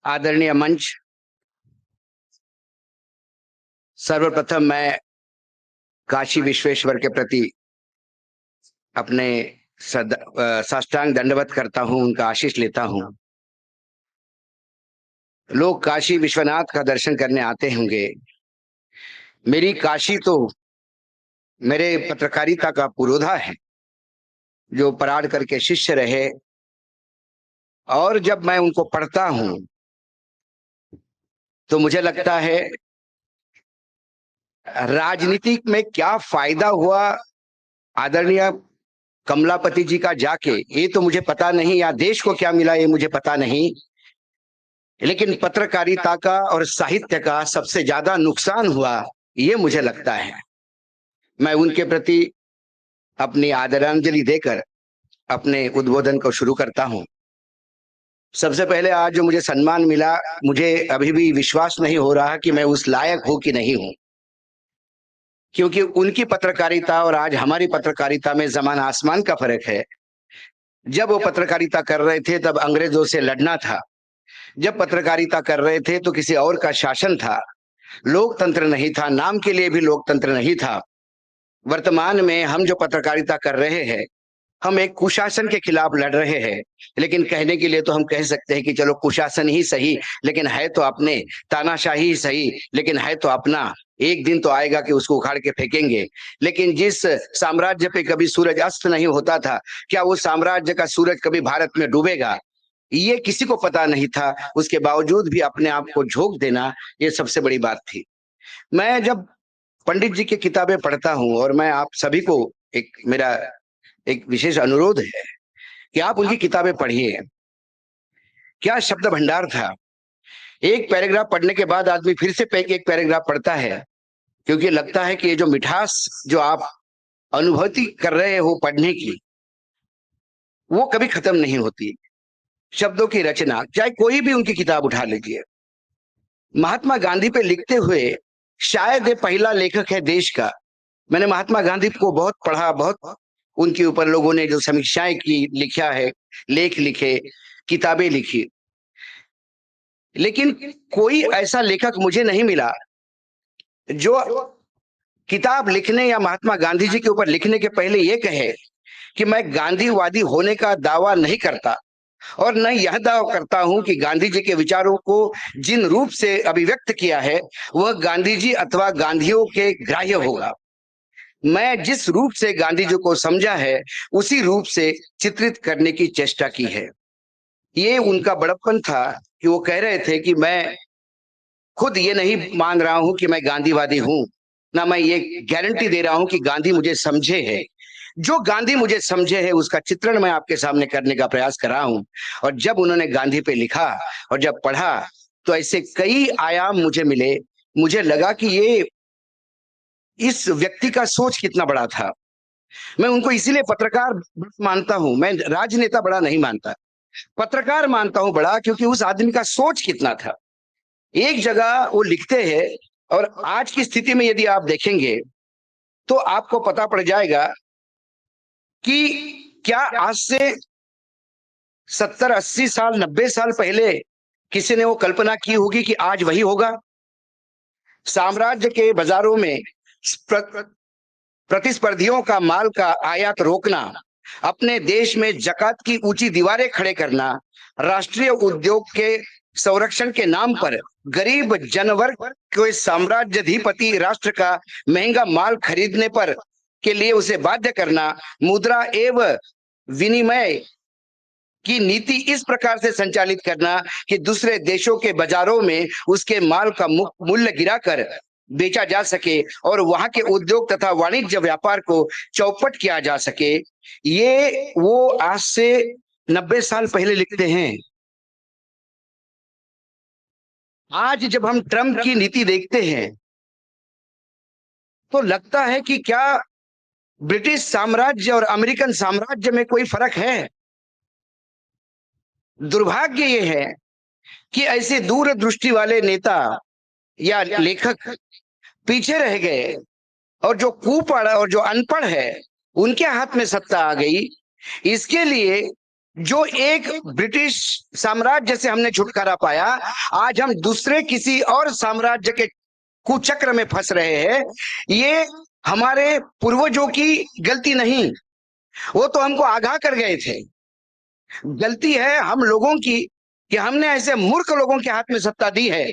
आदरणीय मंच, सर्वप्रथम मैं काशी विश्वेश्वर के प्रति अपने साष्टांग दंडवत करता हूं, उनका आशीष लेता हूं। लोग काशी विश्वनाथ का दर्शन करने आते होंगे। मेरी काशी तो मेरे पत्रकारिता का पुरोधा है, जो पराड़ करके शिष्य रहे, और जब मैं उनको पढ़ता हूं तो मुझे लगता है राजनीति में क्या फायदा हुआ आदरणीय कमलापति जी का जाके, ये तो मुझे पता नहीं, या देश को क्या मिला ये मुझे पता नहीं, लेकिन पत्रकारिता का और साहित्य का सबसे ज्यादा नुकसान हुआ ये मुझे लगता है। मैं उनके प्रति अपनी आदरांजलि देकर अपने उद्बोधन को शुरू करता हूं। सबसे पहले आज जो मुझे सम्मान मिला, मुझे अभी भी विश्वास नहीं हो रहा कि मैं उस लायक हूं कि नहीं हूं, क्योंकि उनकी पत्रकारिता और आज हमारी पत्रकारिता में जमान आसमान का फर्क है। जब वो पत्रकारिता कर रहे थे तब अंग्रेजों से लड़ना था, जब पत्रकारिता कर रहे थे तो किसी और का शासन था, लोकतंत्र नहीं था, नाम के लिए भी लोकतंत्र नहीं था। वर्तमान में हम जो पत्रकारिता कर रहे हैं, हम एक कुशासन के खिलाफ लड़ रहे हैं, लेकिन कहने के लिए तो हम कह सकते हैं कि चलो कुशासन ही सही, लेकिन है तो अपने, तानाशाही ही सही, लेकिन है तो अपना। एक दिन तो आएगा कि उसको उखाड़ के फेंकेंगे। लेकिन जिस साम्राज्य पे कभी सूरज अस्त नहीं होता था, क्या वो साम्राज्य का सूरज कभी भारत में डूबेगा, ये किसी को पता नहीं था। उसके बावजूद भी अपने आप को झोंक देना, ये सबसे बड़ी बात थी। मैं जब पंडित जी की किताबें पढ़ता हूं, और मैं आप सभी को मेरा एक विशेष अनुरोध है कि आप उनकी किताबें पढ़िए। क्या शब्द भंडार था! एक पैराग्राफ पढ़ने के बाद आदमी फिर से एक पैराग्राफ पढ़ता है, क्योंकि लगता है कि ये जो मिठास जो आप अनुभूति कर रहे हो पढ़ने की, वो कभी खत्म नहीं होती। शब्दों की रचना, चाहे कोई भी उनकी किताब उठा लीजिए। महात्मा गांधी पे लिखते हुए शायद ये पहला लेखक है देश का। मैंने महात्मा गांधी को बहुत पढ़ा, बहुत उनके ऊपर लोगों ने जो समीक्षाएं की, लिखा है, लेख लिखे, किताबें लिखी, लेकिन कोई ऐसा लेखक मुझे नहीं मिला जो किताब लिखने या महात्मा गांधी जी के ऊपर लिखने के पहले ये कहे कि मैं गांधीवादी होने का दावा नहीं करता, और न यह दावा करता हूं कि गांधी जी के विचारों को जिन रूप से अभिव्यक्त किया है वह गांधी जी अथवा गांधियों के ग्राह्य होगा। मैं जिस रूप से गांधी जी को समझा है उसी रूप से चित्रित करने की चेष्टा की है। ये उनका बड़प्पन था कि वो कह रहे थे कि मैं खुद ये नहीं मान रहा हूं कि मैं गांधीवादी हूं, ना मैं ये गारंटी दे रहा हूं कि गांधी मुझे समझे है। जो गांधी मुझे समझे है उसका चित्रण मैं आपके सामने करने का प्रयास कर रहा हूं। और जब उन्होंने गांधी पे लिखा और जब पढ़ा तो ऐसे कई आयाम मुझे मिले। मुझे लगा कि ये इस व्यक्ति का सोच कितना बड़ा था। मैं उनको इसीलिए पत्रकार मानता हूं, मैं राजनेता बड़ा नहीं मानता, पत्रकार मानता हूं बड़ा, क्योंकि उस आदमी का सोच कितना था। एक जगह वो लिखते हैं, और आज की स्थिति में यदि आप देखेंगे तो आपको पता पड़ जाएगा कि क्या आज से 70-80 साल, 90 साल पहले किसी ने वो कल्पना की होगी कि आज वही होगा। साम्राज्य के बाजारों में प्रतिस्पर्धियों का माल का आयात रोकना, अपने देश में जकात की ऊंची दीवारें खड़े करना, राष्ट्रीय उद्योग के संरक्षण के नाम पर गरीब जनवर्ग को साम्राज्याधिपति राष्ट्र का महंगा माल खरीदने पर के लिए उसे बाध्य करना, मुद्रा एवं विनिमय की नीति इस प्रकार से संचालित करना कि दूसरे देशों के बाजारों में उसके माल का मूल्य गिराकर बेचा जा सके और वहां के उद्योग तथा वाणिज्य व्यापार को चौपट किया जा सके। ये वो आज से 90 साल पहले लिखते हैं। आज जब हम ट्रंप की नीति देखते हैं तो लगता है कि क्या ब्रिटिश साम्राज्य और अमेरिकन साम्राज्य में कोई फर्क है। दुर्भाग्य ये है कि ऐसे दूरदृष्टि वाले नेता या लेखक पीछे रह गए, और जो कुपढ़ और जो अनपढ़ है उनके हाथ में सत्ता आ गई। इसके लिए जो एक ब्रिटिश साम्राज्य से हमने छुटकारा पाया, आज हम दूसरे किसी और साम्राज्य के कुचक्र में फंस रहे हैं। ये हमारे पूर्वजों की गलती नहीं, वो तो हमको आगाह कर गए थे। गलती है हम लोगों की कि हमने ऐसे मूर्ख लोगों के हाथ में सत्ता दी है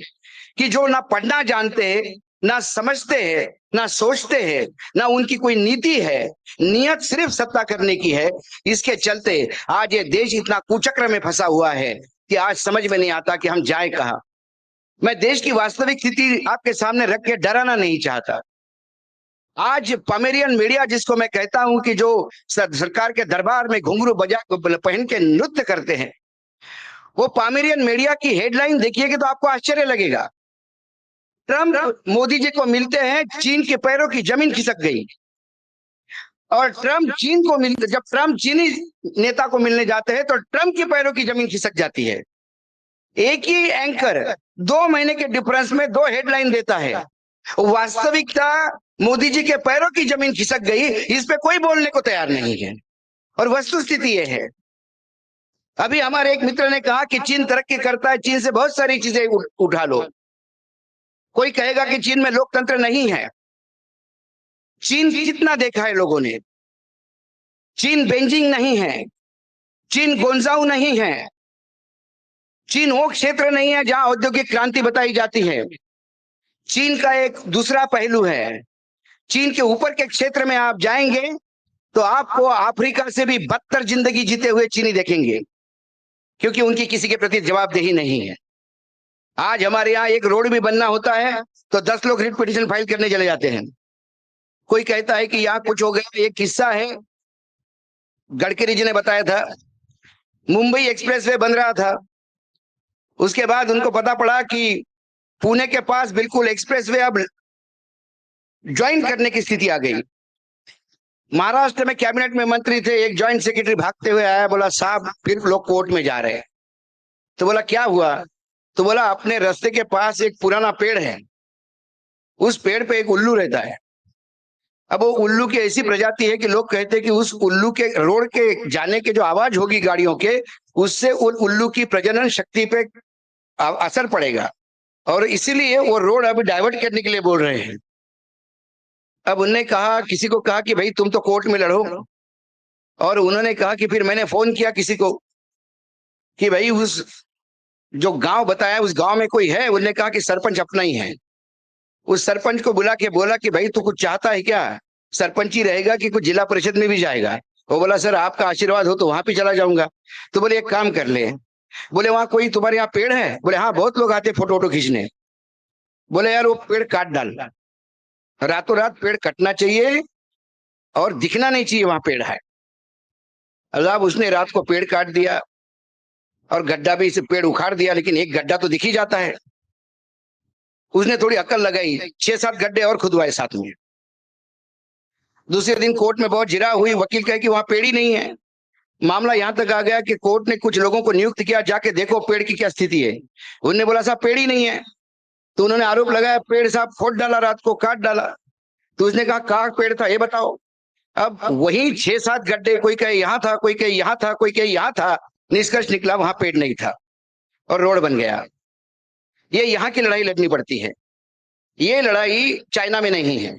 कि जो ना पढ़ना जानते हैं, ना समझते हैं, ना सोचते हैं, ना उनकी कोई नीति है, नियत सिर्फ सत्ता करने की है। इसके चलते आज ये देश इतना कुचक्र में फंसा हुआ है कि आज समझ में नहीं आता कि हम जाए कहां। मैं देश की वास्तविक स्थिति आपके सामने रख के डराना नहीं चाहता। आज पमेरियन मीडिया, जिसको मैं कहता हूं कि जो सरकार के दरबार में घुंघरू बजा पहन के नृत्य करते हैं, वो पामेरियन मीडिया की हेडलाइन देखिएगा तो आपको आश्चर्य लगेगा। ट्रम्प मोदी जी को मिलते हैं, चीन के पैरों की जमीन खिसक गई। और ट्रम्प चीन को मिलते, जब ट्रम्प चीनी नेता को मिलने जाते हैं तो ट्रम्प के पैरों की जमीन खिसक जाती है। एक ही एंकर 2 महीने के डिफरेंस में 2 हेडलाइन देता है। वास्तविकता मोदी जी के पैरों की जमीन खिसक गई, इस पे कोई बोलने को तैयार नहीं है। और वस्तुस्थिति ये है। अभी हमारे एक मित्र ने कहा कि चीन तरक्की करता है, चीन से बहुत सारी चीजें उठा लो। कोई कहेगा कि चीन में लोकतंत्र नहीं है। चीन कितना देखा है लोगों ने। चीन बेजिंग नहीं है, चीन गोंजाऊ नहीं है, चीन वो क्षेत्र नहीं है जहां औद्योगिक क्रांति बताई जाती है। चीन का एक दूसरा पहलू है। चीन के ऊपर के क्षेत्र में आप जाएंगे तो आपको अफ्रीका से भी बदतर जिंदगी जीते हुए चीनी देखेंगे, क्योंकि उनकी किसी के प्रति जवाबदेही नहीं है। आज हमारे यहाँ एक रोड भी बनना होता है तो 10 लोग रिट पिटीशन फाइल करने चले जाते हैं। कोई कहता है कि यहाँ कुछ हो गया। एक किस्सा है, गडकरी जी ने बताया था, मुंबई एक्सप्रेसवे बन रहा था। उसके बाद उनको पता पड़ा कि पुणे के पास बिल्कुल एक्सप्रेसवे अब ज्वाइन करने की स्थिति आ गई। महाराष्ट्र में कैबिनेट में मंत्री थे, एक ज्वाइंट सेक्रेटरी भागते हुए आया, बोला साहब फिर लोग कोर्ट में जा रहे हैं। तो बोला क्या हुआ? तो बोला अपने रास्ते के पास एक पुराना पेड़ है, उस पेड़ पे एक उल्लू रहता है। अब वो उल्लू की ऐसी प्रजाति है कि लोग कहते हैं कि उस उल्लू के रोड के जाने के जो आवाज होगी गाड़ियों के, उससे उल्लू की प्रजनन शक्ति पे असर पड़ेगा, और इसीलिए वो रोड अभी डाइवर्ट करने के लिए बोल रहे हैं। अब उन्होंने कहा, किसी को कहा कि भाई तुम तो कोर्ट में लड़ो, और उन्होंने कहा कि फिर मैंने फोन किया किसी को कि भाई उस जो गांव बताया उस गांव में कोई है? उन्होंने कहा कि सरपंच अपना ही है। उस सरपंच को बुला के बोला कि भाई तू कुछ चाहता है क्या? सरपंच ही रहेगा कि कुछ जिला परिषद में भी जाएगा? वो बोला सर आपका आशीर्वाद हो तो वहां भी चला जाऊंगा। तो बोले एक काम कर ले। बोले वहां कोई तुम्हारे यहाँ पेड़ है? बोले हाँ बहुत लोग आते फोटो वोटो खींचने। बोले यार वो पेड़ काट डाल, रातों रात पेड़ कटना चाहिए और दिखना नहीं चाहिए वहां पेड़ है। अल्लाह, उसने रात को पेड़ काट दिया और गड्ढा भी इसे पेड़ उखाड़ दिया, लेकिन एक गड्ढा तो दिख ही जाता है। उसने थोड़ी अकल लगाई, 6-7 गड्ढे और खुदवाए साथ में। दूसरे दिन कोर्ट में बहुत जिरा हुई, वकील कहे कि वहां पेड़ ही नहीं है। मामला यहां तक आ गया कि कोर्ट ने कुछ लोगों को नियुक्त किया, जाके देखो पेड़ की क्या स्थिति है। उन्होंने बोला साहब पेड़ ही नहीं है। तो उन्होंने आरोप लगाया पेड़ साहब फोड़ डाला, रात को काट डाला। तो उसने कहा कहाँ पेड़ था ये बताओ। अब वही 6-7 गड्ढे, कोई कहे यहाँ था, कोई कहे यहाँ था, कोई कहे यहाँ था, निष्कर्ष निकला वहां पेड़ नहीं था और रोड बन गया। ये यहाँ की लड़ाई लड़नी पड़ती है, ये लड़ाई चाइना में नहीं है।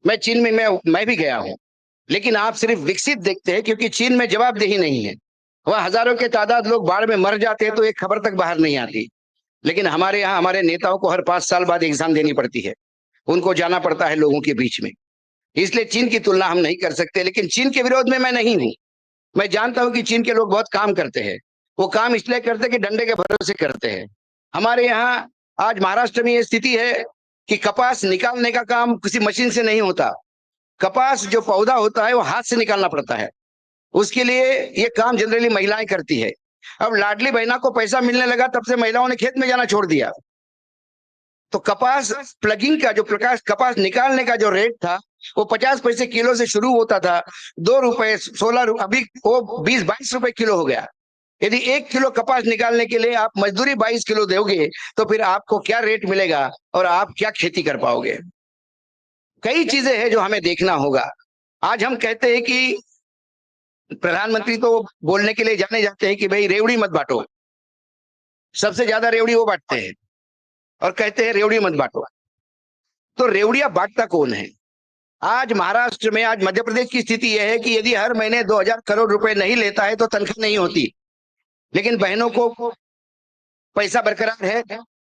मैं चीन में मैं भी गया हूं, लेकिन आप सिर्फ विकसित देखते हैं, क्योंकि चीन में जवाबदेही नहीं है। वह हजारों के तादाद लोग बाढ़ में मर जाते हैं तो एक खबर तक बाहर नहीं आती। लेकिन हमारे यहाँ हमारे नेताओं को हर 5 साल बाद एग्जाम देनी पड़ती है, उनको जाना पड़ता है लोगों के बीच में। इसलिए चीन की तुलना हम नहीं कर सकते। लेकिन चीन के विरोध में मैं नहीं हूं। मैं जानता हूं कि चीन के लोग बहुत काम करते हैं। वो काम इसलिए करते हैं कि डंडे के भरोसे करते हैं। हमारे यहाँ आज महाराष्ट्र में ये स्थिति है कि कपास निकालने का काम किसी मशीन से नहीं होता। कपास जो पौधा होता है वो हाथ से निकालना पड़ता है। उसके लिए ये काम जनरली महिलाएं करती है। अब लाडली बहना को पैसा मिलने लगा, तब से महिलाओं ने खेत में जाना छोड़ दिया। तो कपास प्लगिंग का जो प्रकाश, कपास निकालने का जो रेट था वो 50 पैसे किलो से शुरू होता था, 2 रुपए 16, अभी वो 20-22 रुपए किलो हो गया। यदि 1 किलो कपास निकालने के लिए आप मजदूरी 22 किलो दोगे तो फिर आपको क्या रेट मिलेगा और आप क्या खेती कर पाओगे? कई चीजें हैं जो हमें देखना होगा। आज हम कहते हैं कि प्रधानमंत्री तो बोलने के लिए जाने जाते हैं कि भाई रेवड़ी मत बांटो, सबसे ज्यादा रेवड़ी वो बांटते हैं और कहते हैं रेवड़ी मत बांटो। तो रेवड़ियां बांटता कौन है? आज महाराष्ट्र में, आज मध्य प्रदेश की स्थिति यह है कि यदि हर महीने 2000 करोड़ रुपए नहीं लेता है तो तनख्वाह नहीं होती, लेकिन बहनों को पैसा बरकरार है।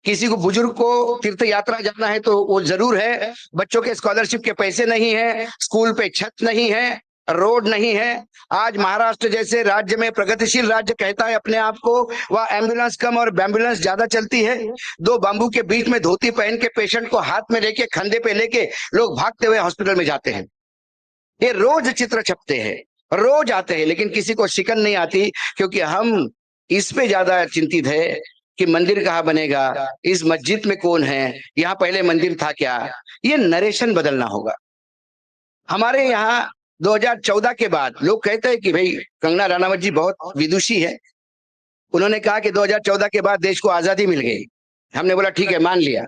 किसी को, बुजुर्ग को तीर्थ यात्रा जाना है तो वो जरूर है। बच्चों के स्कॉलरशिप के पैसे नहीं है, स्कूल पे छत नहीं है, रोड नहीं है। आज महाराष्ट्र जैसे राज्य में, प्रगतिशील राज्य कहता है अपने आप को, वह एम्बुलेंस कम और एम्बुलेंस ज्यादा चलती है। दो बाम्बू के बीच में धोती पहन के पेशेंट को हाथ में लेके, कंधे पे लेके लोग भागते हुए हॉस्पिटल में जाते हैं। ये रोज चित्र छपते हैं, रोज आते हैं, लेकिन किसी को शिकन नहीं आती, क्योंकि हम इस पे ज्यादा चिंतित है कि मंदिर कहाँ बनेगा, इस मस्जिद में कौन है, यहाँ पहले मंदिर था क्या। ये नरेशन बदलना होगा। हमारे यहाँ 2014 के बाद लोग कहते हैं कि भाई कंगना रनावत जी बहुत विदुषी है, उन्होंने कहा कि 2014 के बाद देश को आजादी मिल गई। हमने बोला ठीक है, मान लिया।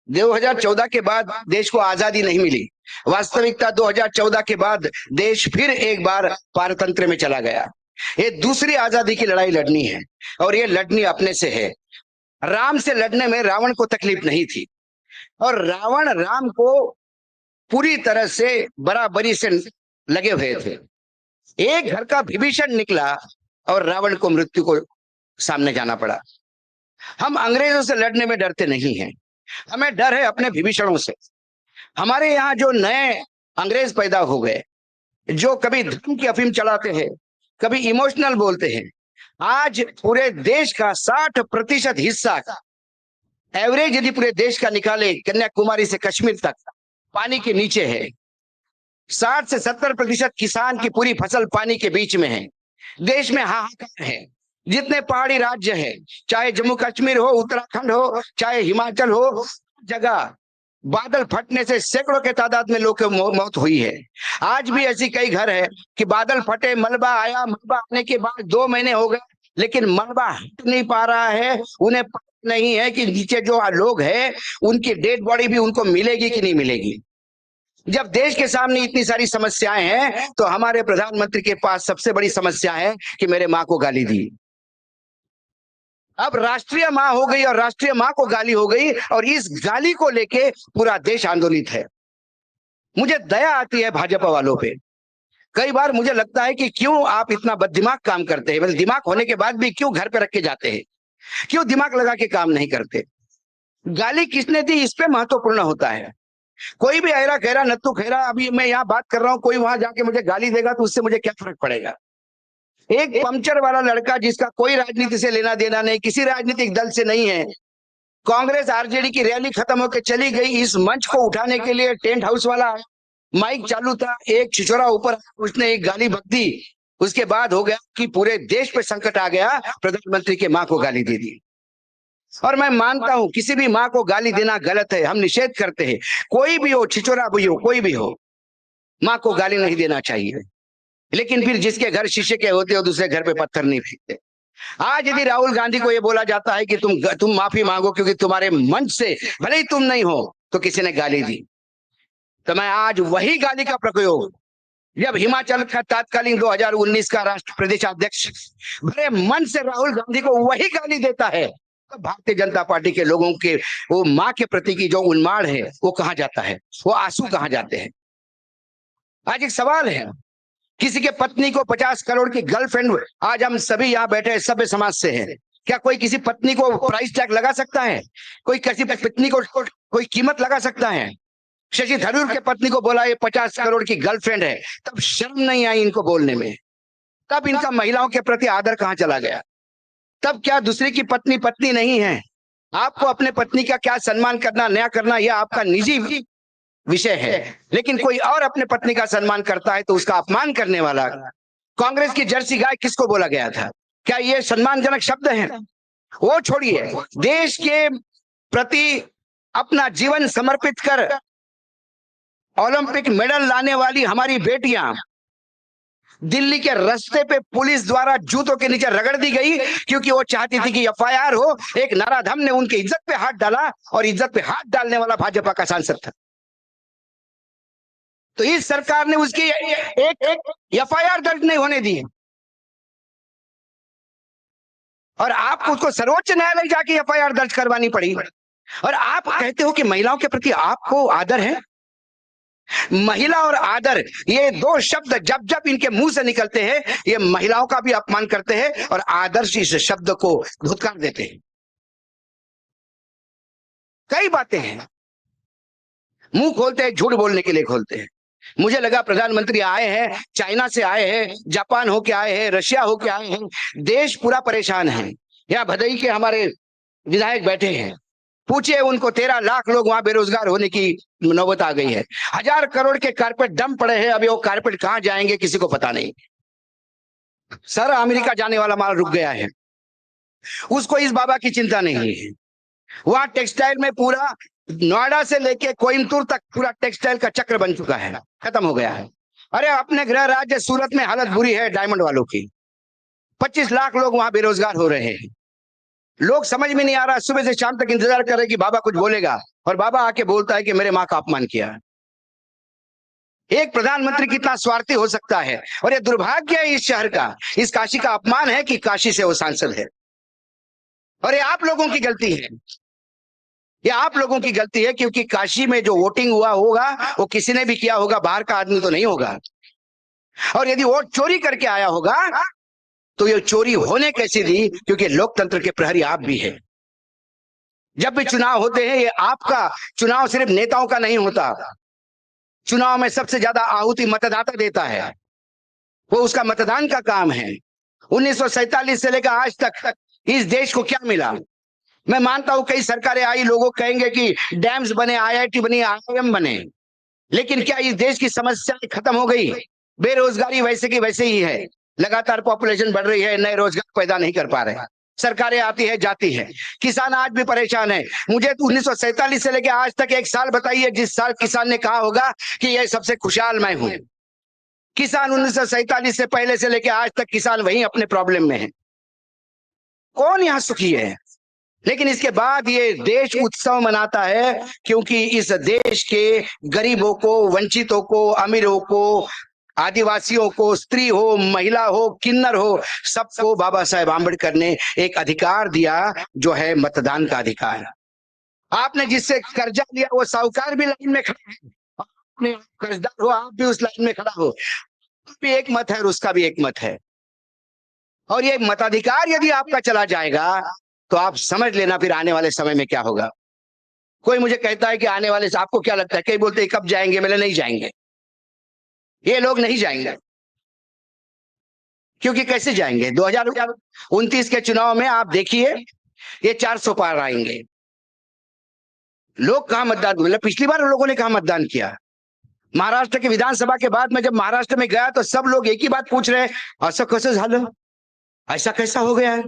2014 के बाद देश को आजादी नहीं मिली। वास्तविकता 2014 के बाद देश फिर एक बार पारतंत्र में चला गया। ये दूसरी आजादी की लड़ाई लड़नी है, और ये लड़नी अपने से है। राम से लड़ने में रावण को तकलीफ नहीं थी, और रावण राम को पूरी तरह से बराबरी से लगे हुए थे। एक घर का विभीषण निकला और रावण को मृत्यु को सामने जाना पड़ा। हम अंग्रेजों से लड़ने में डरते नहीं हैं, हमें डर है अपने विभीषणों से। हमारे यहाँ जो नए अंग्रेज पैदा हो गए, जो कभी धर्म की अफीम चलाते हैं, कभी इमोशनल बोलते हैं, आज पूरे देश का 60% हिस्सा, एवरेज यदि पूरे देश का निकाले, कन्याकुमारी से कश्मीर तक पानी के नीचे है। 60 से 70% किसान की पूरी फसल पानी के बीच में है। देश में हाहाकार है। जितने पहाड़ी राज्य है, चाहे जम्मू कश्मीर हो, उत्तराखंड हो, चाहे हिमाचल हो, जगह बादल फटने से सैकड़ों के तादाद में लोगों की मौत हुई है। आज भी ऐसी कई घर है कि बादल फटे, मलबा आया, मलबा आने के बाद 2 महीने हो गए, लेकिन मलबा हट नहीं पा रहा है। उन्हें पता नहीं है कि नीचे जो लोग हैं उनकी डेड बॉडी भी उनको मिलेगी कि नहीं मिलेगी। जब देश के सामने इतनी सारी समस्याएं हैं, तो हमारे प्रधानमंत्री के पास सबसे बड़ी समस्या है कि मेरे माँ को गाली दी। अब राष्ट्रीय माँ हो गई, और राष्ट्रीय माँ को गाली हो गई, और इस गाली को लेके पूरा देश आंदोलित है। मुझे दया आती है भाजपा वालों पे। कई बार मुझे लगता है कि क्यों आप इतना बददिमाग काम करते हैं, मतलब दिमाग होने के बाद भी क्यों घर पे रख के जाते हैं, क्यों दिमाग लगा के काम नहीं करते। गाली किसने दी इस पे महत्वपूर्ण होता है। कोई भी ऐरा गहरा नत्थु खेरा, अभी मैं यहाँ बात कर रहा हूँ, कोई वहां जाके मुझे गाली देगा तो उससे मुझे क्या फर्क पड़ेगा। एक पंचर वाला लड़का जिसका कोई राजनीति से लेना देना नहीं, किसी राजनीतिक दल से नहीं है, कांग्रेस आरजेडी की रैली खत्म होकर चली गई, इस मंच को उठाने के लिए टेंट हाउस वाला माइक चालू था, एक छिछोरा ऊपर उसने एक गाली बक दी, उसके बाद हो गया कि पूरे देश पे संकट आ गया, प्रधानमंत्री के माँ को गाली दे दी। और मैं मानता हूं किसी भी माँ को गाली देना गलत है, हम निषेध करते हैं। कोई भी हो, छिछोरा भी हो, कोई भी हो, माँ को गाली नहीं देना चाहिए। लेकिन फिर जिसके घर शीशे के होते हो, दूसरे घर पे पत्थर नहीं फेंकते। आज यदि राहुल गांधी को यह बोला जाता है कि तुम माफी मांगो क्योंकि तुम्हारे मंच से भले ही तुम नहीं हो तो किसी ने गाली दी, तो मैं आज वही गाली का प्रयोग, जब हिमाचल का तत्कालीन 2019 का राष्ट्र प्रदेशाध्यक्ष भले मन से राहुल गांधी को वही गाली देता है, तो भारतीय जनता पार्टी के लोगों के वो माँ के प्रति की जो उन्माद है वो कहाँ जाता है, वो आंसू कहाँ जाते हैं। आज एक सवाल है, किसी के पत्नी को 50 करोड़ की गर्लफ्रेंड, आज हम सभी यहाँ बैठे सभ्य समाज से हैं, क्या कोई किसी पत्नी को प्राइस टैग लगा सकता है? कोई किसी पत्नी को कोई कीमत लगा सकता है? शशि थरूर के पत्नी को बोला ये 50 करोड़ की गर्लफ्रेंड है, तब शर्म नहीं आई इनको बोलने में? तब इनका महिलाओं के प्रति आदर कहाँ चला गया? तब क्या दूसरे की पत्नी पत्नी नहीं है? आपको अपने पत्नी का क्या सम्मान करना नया करना, यह आपका निजी विषय है, लेकिन कोई और अपने पत्नी का सम्मान करता है तो उसका अपमान करने वाला। कांग्रेस की जर्सी गाय किसको बोला गया था? क्या ये सम्मानजनक शब्द है? वो छोड़िए, देश के प्रति अपना जीवन समर्पित कर ओलंपिक मेडल लाने वाली हमारी बेटियां दिल्ली के रास्ते पे पुलिस द्वारा जूतों के नीचे रगड़ दी गई, क्योंकि वो चाहती थी कि एफआईआर हो। एक नराधम ने उनकी इज्जत पे हाथ डाला, और इज्जत पे हाथ डालने वाला भाजपा का सांसद था। तो इस सरकार ने उसकी एक एफआईआर दर्ज नहीं होने दी, और आपको उसको सर्वोच्च न्यायालय जाके एफआईआर दर्ज करवानी पड़ी। और आप कहते हो कि महिलाओं के प्रति आपको आदर है। महिला और आदर, ये दो शब्द जब जब इनके मुंह से निकलते हैं, ये महिलाओं का भी अपमान करते हैं और आदर्श इस शब्द को धुतकार देते हैं। कई बातें हैं, मुंह खोलते हैं, झूठ बोलने के लिए खोलते हैं। मुझे लगा प्रधानमंत्री आए हैं, चाइना से आए हैं, जापान होके आए हैं, रशिया होके आए हैं, देश पूरा परेशान है। यहाँ भदई के हमारे विधायक बैठे हैं, पूछिए उनको, 13 लाख लोग वहां बेरोजगार होने की नौबत आ गई है। 1000 करोड़ के कारपेट डम पड़े हैं, अभी वो कारपेट कहां जाएंगे किसी को पता नहीं। सारा अमेरिका जाने वाला माल रुक गया है, उसको इस बाबा की चिंता नहीं है। वहां टेक्सटाइल में पूरा नोएडा से लेके कोयम्बतूर तक पूरा टेक्सटाइल का चक्र बन चुका है, खत्म हो गया है। अरे अपने गृह राज्य सूरत में हालत बुरी है डायमंड वालों की, 25 लाख लोग वहां बेरोजगार हो रहे हैं। लोग समझ में नहीं आ रहा, सुबह से शाम तक इंतजार कर रहे कि बाबा कुछ बोलेगा, और बाबा आके बोलता है कि मेरे माँ का अपमान किया। एक प्रधानमंत्री कितना स्वार्थी हो सकता है। और ये दुर्भाग्य है इस शहर का, इस काशी का अपमान है कि काशी से वो सांसद है। और ये आप लोगों की गलती है, ये आप लोगों की गलती है, क्योंकि काशी में जो वोटिंग हुआ होगा वो किसी ने भी किया होगा, बाहर का आदमी तो नहीं होगा। और यदि वोट चोरी करके आया होगा तो ये चोरी होने कैसी दी, क्योंकि लोकतंत्र के प्रहरी आप भी है। जब भी चुनाव होते हैं, ये आपका चुनाव सिर्फ नेताओं का नहीं होता। चुनाव में सबसे ज्यादा आहुति मतदाता देता है, वो उसका मतदान का काम है। 1947 से लेकर आज तक इस देश को क्या मिला? मैं मानता हूं कई सरकारें आई, लोगों कहेंगे कि डैम्स बने, आईआईटी बनी, आईआईएम बने, लेकिन क्या इस देश की समस्याएं खत्म हो गई? बेरोजगारी वैसे की वैसे ही है, लगातार पॉपुलेशन बढ़ रही है, नए रोजगार पैदा नहीं कर पा रहे। सरकारें आती है जाती है, किसान आज भी परेशान है। मुझे 1947 से लेकर आज तक एक साल बताइए जिस साल किसान ने कहा होगा कि यह सबसे खुशहाल मैं हूं। किसान 1947 से पहले से लेकर आज तक किसान वही अपने प्रॉब्लम में है। कौन यहां सुखी है? लेकिन इसके बाद ये देश उत्सव मनाता है, क्योंकि इस देश के गरीबों को, वंचितों को, अमीरों को, आदिवासियों को, स्त्री हो, महिला हो, किन्नर हो, सबको बाबा साहेब आम्बेडकर ने एक अधिकार दिया, जो है मतदान का अधिकार। आपने जिससे कर्जा लिया वो साहूकार भी लाइन में खड़ा है, आपने कर्जदार हो, आप भी उस लाइन में खड़ा हो, भी एक मत है और उसका भी एक मत है। और ये मताधिकार यदि आपका चला जाएगा तो आप समझ लेना फिर आने वाले समय में क्या होगा। कोई मुझे कहता है कि आने वाले, आपको क्या लगता है? कई बोलते हैं कब जाएंगे, मैंने नहीं जाएंगे, ये लोग नहीं जाएंगे। क्योंकि कैसे जाएंगे? 2029 के चुनाव में आप देखिए ये 400 पार आएंगे। लोग कहां मतदान, मतलब पिछली बार लोगों ने कहां मतदान किया? महाराष्ट्र के विधानसभा के बाद मैं जब महाराष्ट्र में गया तो सब लोग एक ही बात पूछ रहे हैं, ऐसा कैसे झालं, ऐसा कैसा हो गया है,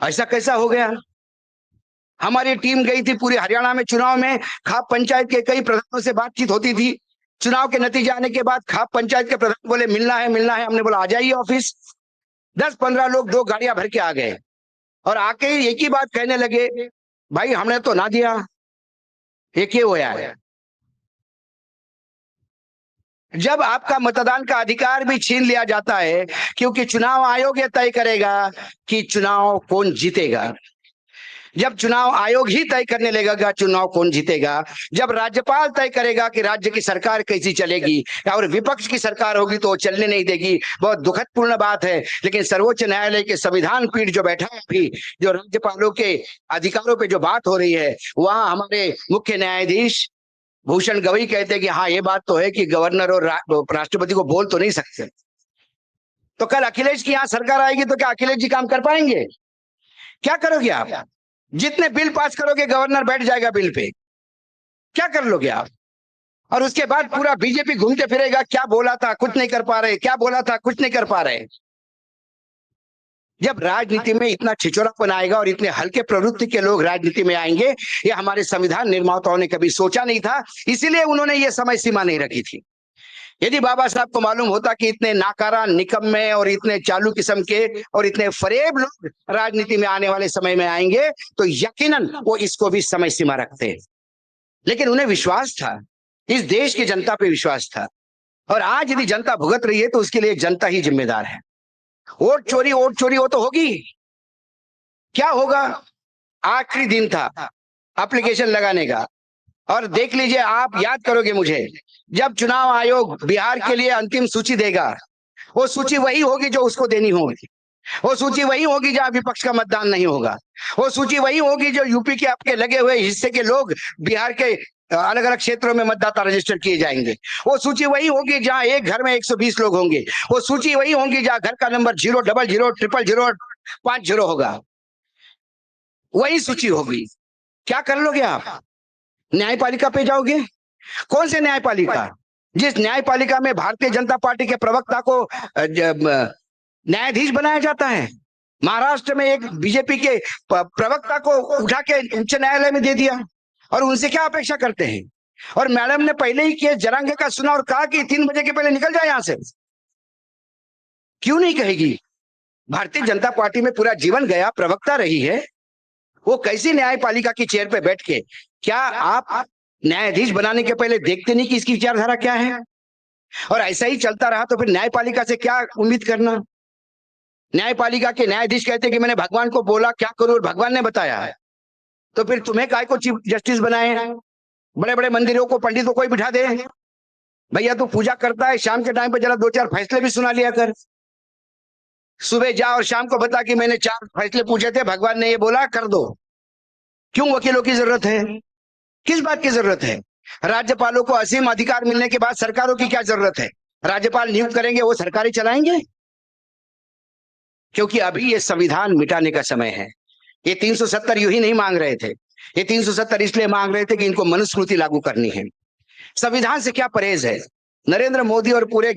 ऐसा कैसा हो गया। हमारी टीम गई थी पूरे हरियाणा में चुनाव में, खाप पंचायत के कई प्रधानों से बातचीत होती थी। चुनाव के नतीजे आने के बाद खाप पंचायत के प्रधान बोले मिलना है, मिलना है। हमने बोला आ जाइए ऑफिस। 10-15 लोग 2 गाड़ियां भर के आ गए और आके एक ही बात कहने लगे, भाई हमने तो ना दिया, ये क्या हुआ है? जब आपका मतदान का अधिकार भी छीन लिया जाता है, क्योंकि चुनाव आयोग ये तय करेगा कि चुनाव कौन जीतेगा। जब चुनाव आयोग ही तय करने लगेगा चुनाव कौन जीतेगा, जब राज्यपाल तय करेगा कि राज्य की सरकार कैसी चलेगी, और विपक्ष की सरकार होगी तो चलने नहीं देगी। बहुत दुखदपूर्ण बात है, लेकिन सर्वोच्च न्यायालय के संविधान पीठ जो बैठा है अभी, जो राज्यपालों के अधिकारों पे जो बात हो रही है, वहां हमारे मुख्य न्यायाधीश भूषण गवई कहते हैं कि हाँ ये बात तो है कि गवर्नर और राष्ट्रपति को बोल तो नहीं सकते। तो कल अखिलेश की यहाँ सरकार आएगी तो क्या अखिलेश जी काम कर पाएंगे? क्या करोगे आप? जितने बिल पास करोगे गवर्नर बैठ जाएगा बिल पे, क्या कर लोगे आप? और उसके बाद पूरा बीजेपी घूमते फिरेगा, क्या बोला था कुछ नहीं कर पा रहे, क्या बोला था कुछ नहीं कर पा रहे। जब राजनीति में इतना छिचोरापन आएगा और इतने हल्के प्रवृत्ति के लोग राजनीति में आएंगे, ये हमारे संविधान निर्माताओं ने कभी सोचा नहीं था, इसीलिए उन्होंने ये समय सीमा नहीं रखी थी। यदि बाबा साहब को मालूम होता कि इतने नाकारा, निकम्मे और इतने चालू किस्म के और इतने फरेब लोग राजनीति में आने वाले समय में आएंगे, तो यकीनन वो इसको भी समय सीमा रखते। लेकिन उन्हें विश्वास था, इस देश की जनता पे विश्वास था। और आज यदि जनता भुगत रही है तो उसके लिए जनता ही जिम्मेदार है। वोट चोरी वो तो होगी। क्या होगा? आखिरी दिन था एप्लीकेशन लगाने का, और देख लीजिए, आप याद करोगे मुझे, जब चुनाव आयोग बिहार के लिए अंतिम सूची देगा, वो सूची वही होगी जो उसको देनी होगी। वो सूची वही होगी जहां विपक्ष का मतदान नहीं होगा। वो सूची वही होगी जो यूपी के आपके लगे हुए हिस्से के लोग बिहार के अलग अलग क्षेत्रों में मतदाता रजिस्टर किए जाएंगे। वो सूची वही होगी जहां एक घर में 120 लोग होंगे। वो सूची वही होगी जहां घर का नंबर 000000050 होगा। वही सूची होगी। क्या कर लोगे आप? न्यायपालिका पे जाओगे? कौन से न्यायपालिका? जिस न्यायपालिका में भारतीय जनता पार्टी के प्रवक्ता को न्यायाधीश बनाया जाता है। महाराष्ट्र में एक बीजेपी के प्रवक्ता को उठा के उच्च न्यायालय में दे दिया, और उनसे क्या अपेक्षा करते हैं? और मैडम ने पहले ही केस जरांगे का सुना और कहा कि 3 बजे के पहले निकल जाए यहां से। क्यों नहीं कहेगी? भारतीय जनता पार्टी में पूरा जीवन गया, प्रवक्ता रही है, वो कैसी न्यायपालिका की चेयर पे बैठ के, क्या आप न्यायाधीश बनाने के पहले देखते नहीं कि इसकी विचारधारा क्या है? और ऐसा ही चलता रहा तो फिर न्यायपालिका से क्या उम्मीद करना? न्यायपालिका के न्यायाधीश कहते हैं कि मैंने भगवान को बोला क्या करूं और भगवान ने बताया है। तो फिर तुम्हें काय को चीफ जस्टिस बनाए? बड़े बड़े मंदिरों को पंडितों को ही बिठा दे। भैया तू पूजा करता है, शाम के टाइम पे जरा 2-4 फैसले भी सुना लिया कर। सुबह जा और शाम को बता कि मैंने 4 फैसले पूछे थे, भगवान ने ये बोला, कर दो। क्यों वकीलों की जरूरत है? किस बात की जरूरत है? राज्यपालों को असीम अधिकार मिलने के बाद सरकारों की क्या जरूरत है? राज्यपाल नियुक्त करेंगे, वो सरकारें चलाएंगे। क्योंकि अभी ये संविधान मिटाने का समय है। ये 370 यूं ही नहीं मांग रहे थे। ये 370 इसलिए मांग रहे थे कि इनको मनुस्मृति लागू करनी है। संविधान से क्या परहेज है? नरेंद्र मोदी और पूरे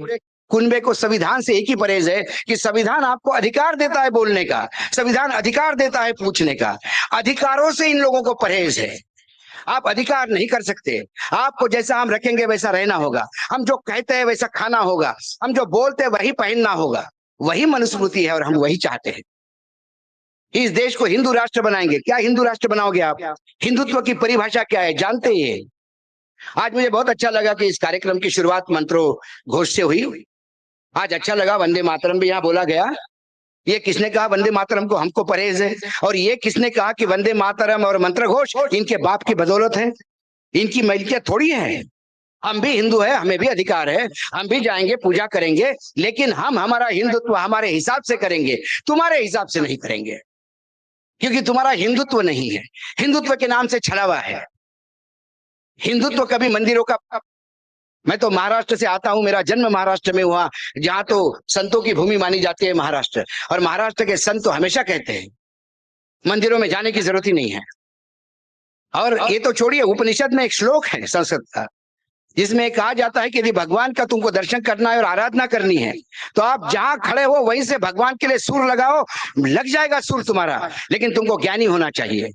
कुनबे को संविधान से एक ही परहेज है कि संविधान आपको अधिकार देता है बोलने का, संविधान अधिकार देता है पूछने का। अधिकारों से इन लोगों को परहेज है। आप अधिकार नहीं कर सकते। आपको जैसा हम रखेंगे वैसा रहना होगा, हम जो कहते हैं वैसा खाना होगा, हम जो बोलते हैं वही पहनना होगा। वही मनुस्मृति है और हम वही चाहते हैं। इस देश को हिंदू राष्ट्र बनाएंगे। क्या हिंदू राष्ट्र बनाओगे आप? हिंदुत्व की परिभाषा क्या है जानते हैं? आज मुझे बहुत अच्छा लगा कि इस कार्यक्रम की शुरुआत मंत्रों घोष से हुई। आज अच्छा लगा वंदे मातरम भी यहाँ बोला गया। ये किसने कहा वंदे मातरम को हमको परहेज है? और ये किसने कहा कि वंदे मातरम और मंत्र घोष इनके बाप की बदौलत है, इनकी मिल्कियत थोड़ी है? हम भी हिंदू है, हमें भी अधिकार है, हम भी जाएंगे पूजा करेंगे, लेकिन हम हमारा हिंदुत्व हमारे हिसाब से करेंगे, तुम्हारे हिसाब से नहीं करेंगे। क्योंकि तुम्हारा हिंदुत्व नहीं है, हिंदुत्व के नाम से छलावा है। हिंदुत्व कभी मंदिरों का, मैं तो महाराष्ट्र से आता हूं, मेरा जन्म महाराष्ट्र में हुआ, जहां तो संतों की भूमि मानी जाती है महाराष्ट्र। और महाराष्ट्र के संत तो हमेशा कहते हैं मंदिरों में जाने की जरूरत ही नहीं है। और ये तो छोड़िए, उपनिषद में एक श्लोक है संस्कृत का, जिसमें कहा जाता है कि यदि भगवान का तुमको दर्शन करना है और आराधना करनी है तो आप जहां खड़े हो वहीं से भगवान के लिए सुर लगाओ, लग जाएगा सुर तुम्हारा। लेकिन तुमको ज्ञानी होना चाहिए।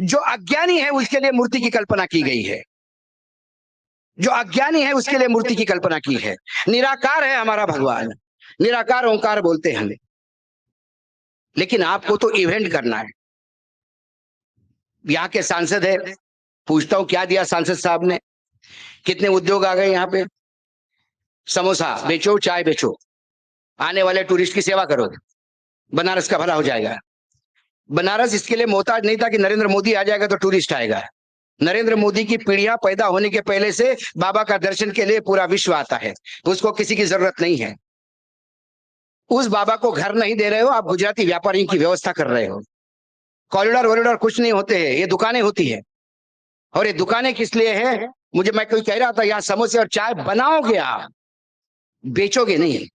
जो अज्ञानी है उसके लिए मूर्ति की कल्पना की गई है। जो अज्ञानी है उसके लिए मूर्ति की कल्पना की है। निराकार है हमारा भगवान, निराकार ओंकार बोलते हैं हमें। लेकिन आपको तो इवेंट करना है। यहाँ के सांसद है, पूछता हूं क्या दिया सांसद साहब ने? कितने उद्योग आ गए यहाँ पे? समोसा बेचो, चाय बेचो, आने वाले टूरिस्ट की सेवा करो, बनारस का भला हो जाएगा। बनारस इसके लिए मोहताज नहीं था कि नरेंद्र मोदी आ जाएगा तो टूरिस्ट आएगा। नरेंद्र मोदी की पीढ़ियां पैदा होने के पहले से बाबा का दर्शन के लिए पूरा विश्व आता है, उसको किसी की जरूरत नहीं है। उस बाबा को घर नहीं दे रहे हो, आप गुजराती व्यापारियों की व्यवस्था कर रहे हो। कॉरिडोर वॉरिडोर कुछ नहीं होते हैं, ये दुकानें होती है। और ये दुकानें किस लिए है? मैं कोई कह रहा था यहाँ समोसे और चाय बनाओगे आप, बेचोगे नहीं।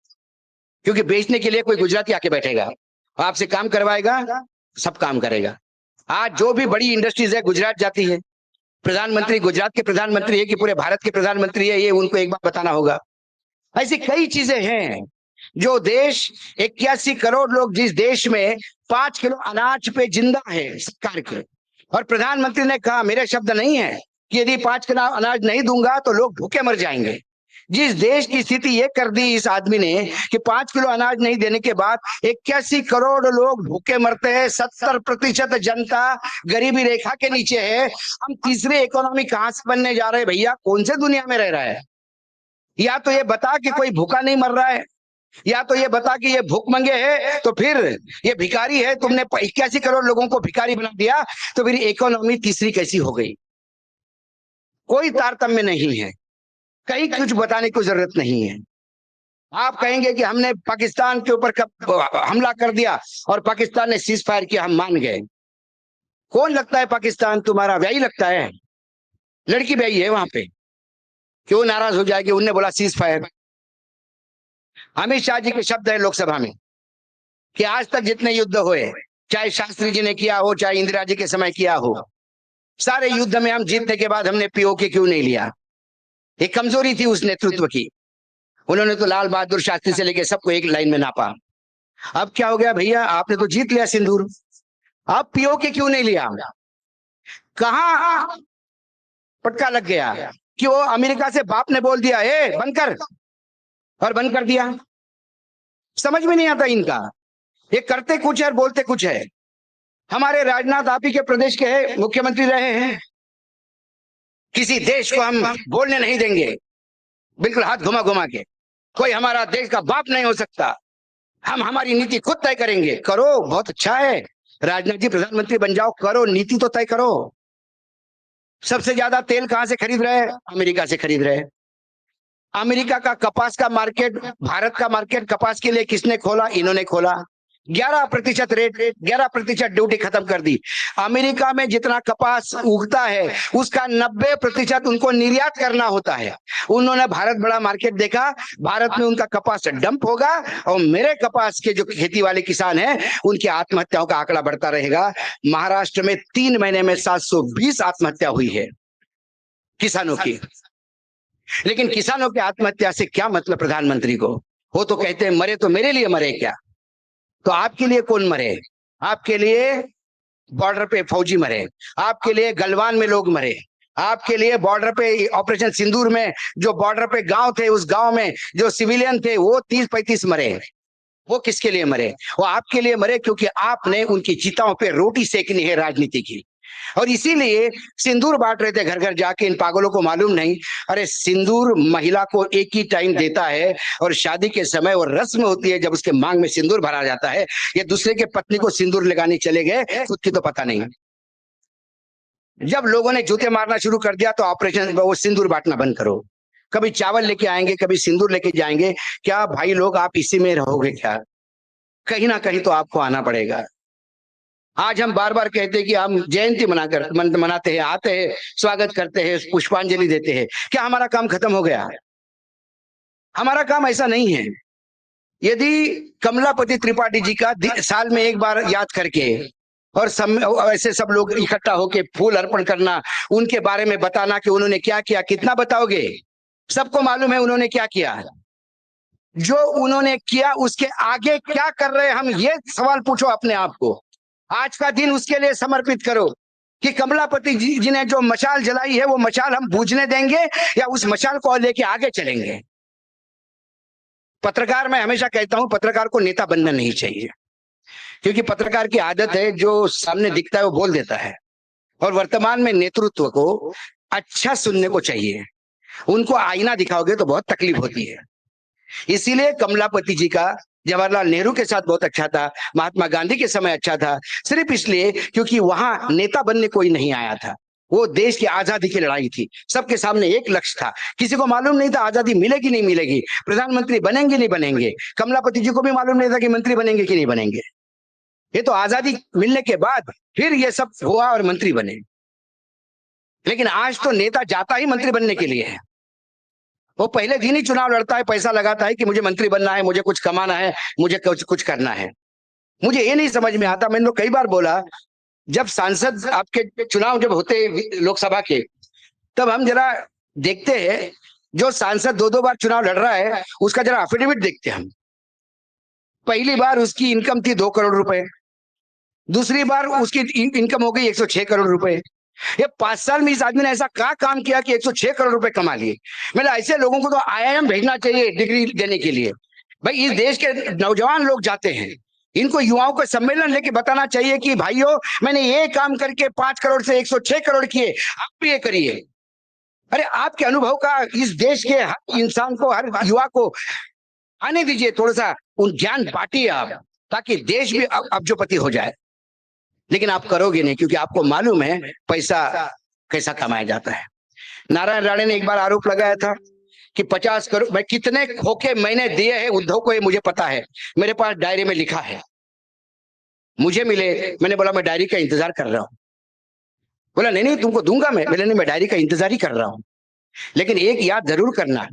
क्योंकि बेचने के लिए कोई गुजराती आके बैठेगा, आपसे काम करवाएगा, सब काम करेगा। आज जो भी बड़ी इंडस्ट्रीज है गुजरात जाती है। प्रधानमंत्री गुजरात के प्रधानमंत्री है कि पूरे भारत के प्रधानमंत्री है, ये उनको एक बार बताना होगा। ऐसी कई चीजें हैं जो देश, 81 करोड़ लोग जिस देश में 5 किलो अनाज पे जिंदा है सरकार के, और प्रधानमंत्री ने कहा, मेरे शब्द नहीं है, कि यदि 5 किलो अनाज नहीं दूंगा तो लोग भूखे मर जाएंगे। जिस देश की स्थिति ये कर दी इस आदमी ने कि 5 किलो अनाज नहीं देने के बाद 81 करोड़ लोग भूखे मरते हैं, 70% जनता गरीबी रेखा के नीचे है। हम तीसरी इकोनॉमी कहां से बनने जा रहे हैं भैया? कौन से दुनिया में रह रहा है? या तो ये बता कि कोई भूखा नहीं मर रहा है, या तो ये बता कि ये भूखमंगे है, तो फिर ये भिखारी है, तुमने 81 करोड़ लोगों को भिखारी बना दिया, तो फिर इकोनॉमी तीसरी कैसी हो गई? कोई तारतम्य नहीं है, कहीं कुछ बताने की जरूरत नहीं है। आप कहेंगे कि हमने पाकिस्तान के ऊपर कब हमला कर दिया और पाकिस्तान ने सीज फायर किया, हम मान गए। कौन लगता है पाकिस्तान? तुम्हारा व्याही लगता है? लड़की व्याही है वहां पे, क्यों नाराज हो जाएगी? उनने बोला सीज फायर। अमित शाह जी के शब्द है लोकसभा में कि आज तक जितने युद्ध हुए, चाहे शास्त्री जी ने किया हो, चाहे इंदिरा जी के समय किया हो, सारे युद्ध में हम जीतने के बाद हमने पीओके क्यों नहीं लिया? एक कमजोरी थी उस नेतृत्व की। उन्होंने तो लाल बहादुर शास्त्री से लेके सबको एक लाइन में नापा। अब क्या हो गया भैया, आपने तो जीत लिया सिंदूर, आप पीओके क्यों नहीं लिया? कहां पटका लग गया कि वो अमेरिका से बाप ने बोल दिया ए बंद कर, और बंद कर दिया। समझ में नहीं आता इनका, ये करते कुछ है और बोलते कुछ है। हमारे राजनाथ आप ही के प्रदेश के है, मुख्यमंत्री रहे हैं। किसी देश को हम बोलने नहीं देंगे, बिल्कुल हाथ घुमा घुमा के। कोई हमारा देश का बाप नहीं हो सकता, हम हमारी नीति खुद तय करेंगे। करो, बहुत अच्छा है, राजनाथ जी प्रधानमंत्री बन जाओ, करो, नीति तो तय करो। सबसे ज्यादा तेल कहां से खरीद रहे हैं? अमेरिका से खरीद रहे हैं। अमेरिका का कपास का मार्केट, भारत का मार्केट कपास के लिए किसने खोला? इन्होंने खोला। 11% रेट 11% ड्यूटी खत्म कर दी। अमेरिका में जितना कपास उगता है उसका 90% उनको निर्यात करना होता है। उन्होंने भारत बड़ा मार्केट देखा, भारत में उनका कपास डंप होगा और मेरे कपास के जो खेती वाले किसान हैं उनकी आत्महत्याओं का आंकड़ा बढ़ता रहेगा। महाराष्ट्र में 3 महीने में 720 आत्महत्या हुई है किसानों की। लेकिन किसानों की आत्महत्या से क्या मतलब प्रधानमंत्री को? वो तो कहते हैं मरे तो मेरे लिए मरे क्या? तो आपके लिए कौन मरे? आपके लिए बॉर्डर पे फौजी मरे, आपके लिए गलवान में लोग मरे, आपके लिए बॉर्डर पे ऑपरेशन सिंदूर में जो बॉर्डर पे गांव थे, उस गांव में जो सिविलियन थे वो 30-35 मरे। वो किसके लिए मरे? वो आपके लिए मरे, क्योंकि आपने उनकी चिताओं पे रोटी सेकनी है राजनीति की। और इसीलिए सिंदूर बांट रहे थे घर घर जाके। इन पागलों को मालूम नहीं, अरे सिंदूर महिला को एक ही टाइम देता है और शादी के समय वो रस्म होती है जब उसके मांग में सिंदूर भरा जाता है। ये दूसरे के पत्नी को सिंदूर लगाने चले गए, खुद की तो पता नहीं। जब लोगों ने जूते मारना शुरू कर दिया तो ऑपरेशन वो सिंदूर बांटना बंद करो। कभी चावल लेके आएंगे, कभी सिंदूर लेके जाएंगे। क्या भाई लोग आप इसी में रहोगे क्या? कहीं ना कहीं तो आपको आना पड़ेगा। आज हम बार बार कहते हैं कि हम जयंती मनाते हैं, आते हैं, स्वागत करते हैं, पुष्पांजलि देते हैं। क्या हमारा काम खत्म हो गया? हमारा काम ऐसा नहीं है। यदि कमलापति त्रिपाठी जी का साल में एक बार याद करके और ऐसे सब लोग इकट्ठा होके फूल अर्पण करना, उनके बारे में बताना कि उन्होंने क्या किया, कितना बताओगे? सबको मालूम है उन्होंने क्या किया। जो उन्होंने किया उसके आगे क्या कर रहे हैं हम, ये सवाल पूछो अपने आप को। आज का दिन उसके लिए समर्पित करो कि कमलापति जी ने जो मशाल जलाई है वो मशाल हम बुझने देंगे या उस मशाल को लेके आगे चलेंगे। पत्रकार, मैं हमेशा कहता हूं पत्रकार को नेता बनना नहीं चाहिए, क्योंकि पत्रकार की आदत है जो सामने दिखता है वो बोल देता है। और वर्तमान में नेतृत्व को अच्छा सुनने को चाहिए, उनको आईना दिखाओगे तो बहुत तकलीफ होती है। इसीलिए कमलापति जी का जवाहरलाल नेहरू के साथ बहुत अच्छा था, महात्मा गांधी के समय अच्छा था, सिर्फ इसलिए क्योंकि वहां नेता बनने कोई नहीं आया था। वो देश की आजादी की लड़ाई थी, सबके सामने एक लक्ष्य था। किसी को मालूम नहीं था आजादी मिलेगी नहीं मिलेगी, प्रधानमंत्री बनेंगे नहीं बनेंगे। कमलापति जी को भी मालूम नहीं था कि मंत्री बनेंगे कि नहीं बनेंगे। ये तो आजादी मिलने के बाद फिर ये सब हुआ और मंत्री बने। लेकिन आज तो नेता जाता ही मंत्री बनने के लिए है। वो पहले दिन ही चुनाव लड़ता है, पैसा लगाता है कि मुझे मंत्री बनना है, मुझे कुछ कमाना है, मुझे कुछ करना है। मुझे ये नहीं समझ में आता, मैंने तो कई बार बोला, जब सांसद आपके चुनाव जब होते लोकसभा के, तब हम जरा देखते हैं जो सांसद 2-2 बार चुनाव लड़ रहा है उसका जरा एफिडेविट देखते हैं हम। पहली बार उसकी इनकम थी 2 करोड़ रुपए, दूसरी बार उसकी इनकम हो गई 106 करोड़ रुपए। ये 5 साल में इस आदमी ने ऐसा क्या काम किया कि 106 करोड़ रुपए कमा लिए? मतलब ऐसे लोगों को तो आईआईएम भेजना चाहिए डिग्री देने के लिए। भाई इस देश के नौजवान लोग जाते हैं, इनको युवाओं को सम्मेलन लेके बताना चाहिए कि भाइयों मैंने ये काम करके 5 करोड़ से 106 करोड़ किए, आप भी ये करिए। अरे आपके अनुभव का इस देश के हर इंसान को, हर युवा को आने दीजिए, थोड़ा सा उन ज्ञान बांटिए आप, ताकि देश भी अब्जोपति हो जाए। लेकिन आप करोगे नहीं, क्योंकि आपको मालूम है पैसा कैसा कमाया जाता है। नारायण राणे ने एक बार आरोप लगाया था कि 50 करोड़, भाई कितने खोखे मैंने दिए हैं उद्धव को ये मुझे पता है, मेरे पास डायरी में लिखा है, मुझे मिले। मैंने बोला मैं डायरी का इंतजार कर रहा हूँ। बोला नहीं नहीं तुमको दूंगा मैं। बोले नहीं, मैं डायरी का इंतजार ही कर रहा हूँ। लेकिन एक याद जरूर करना,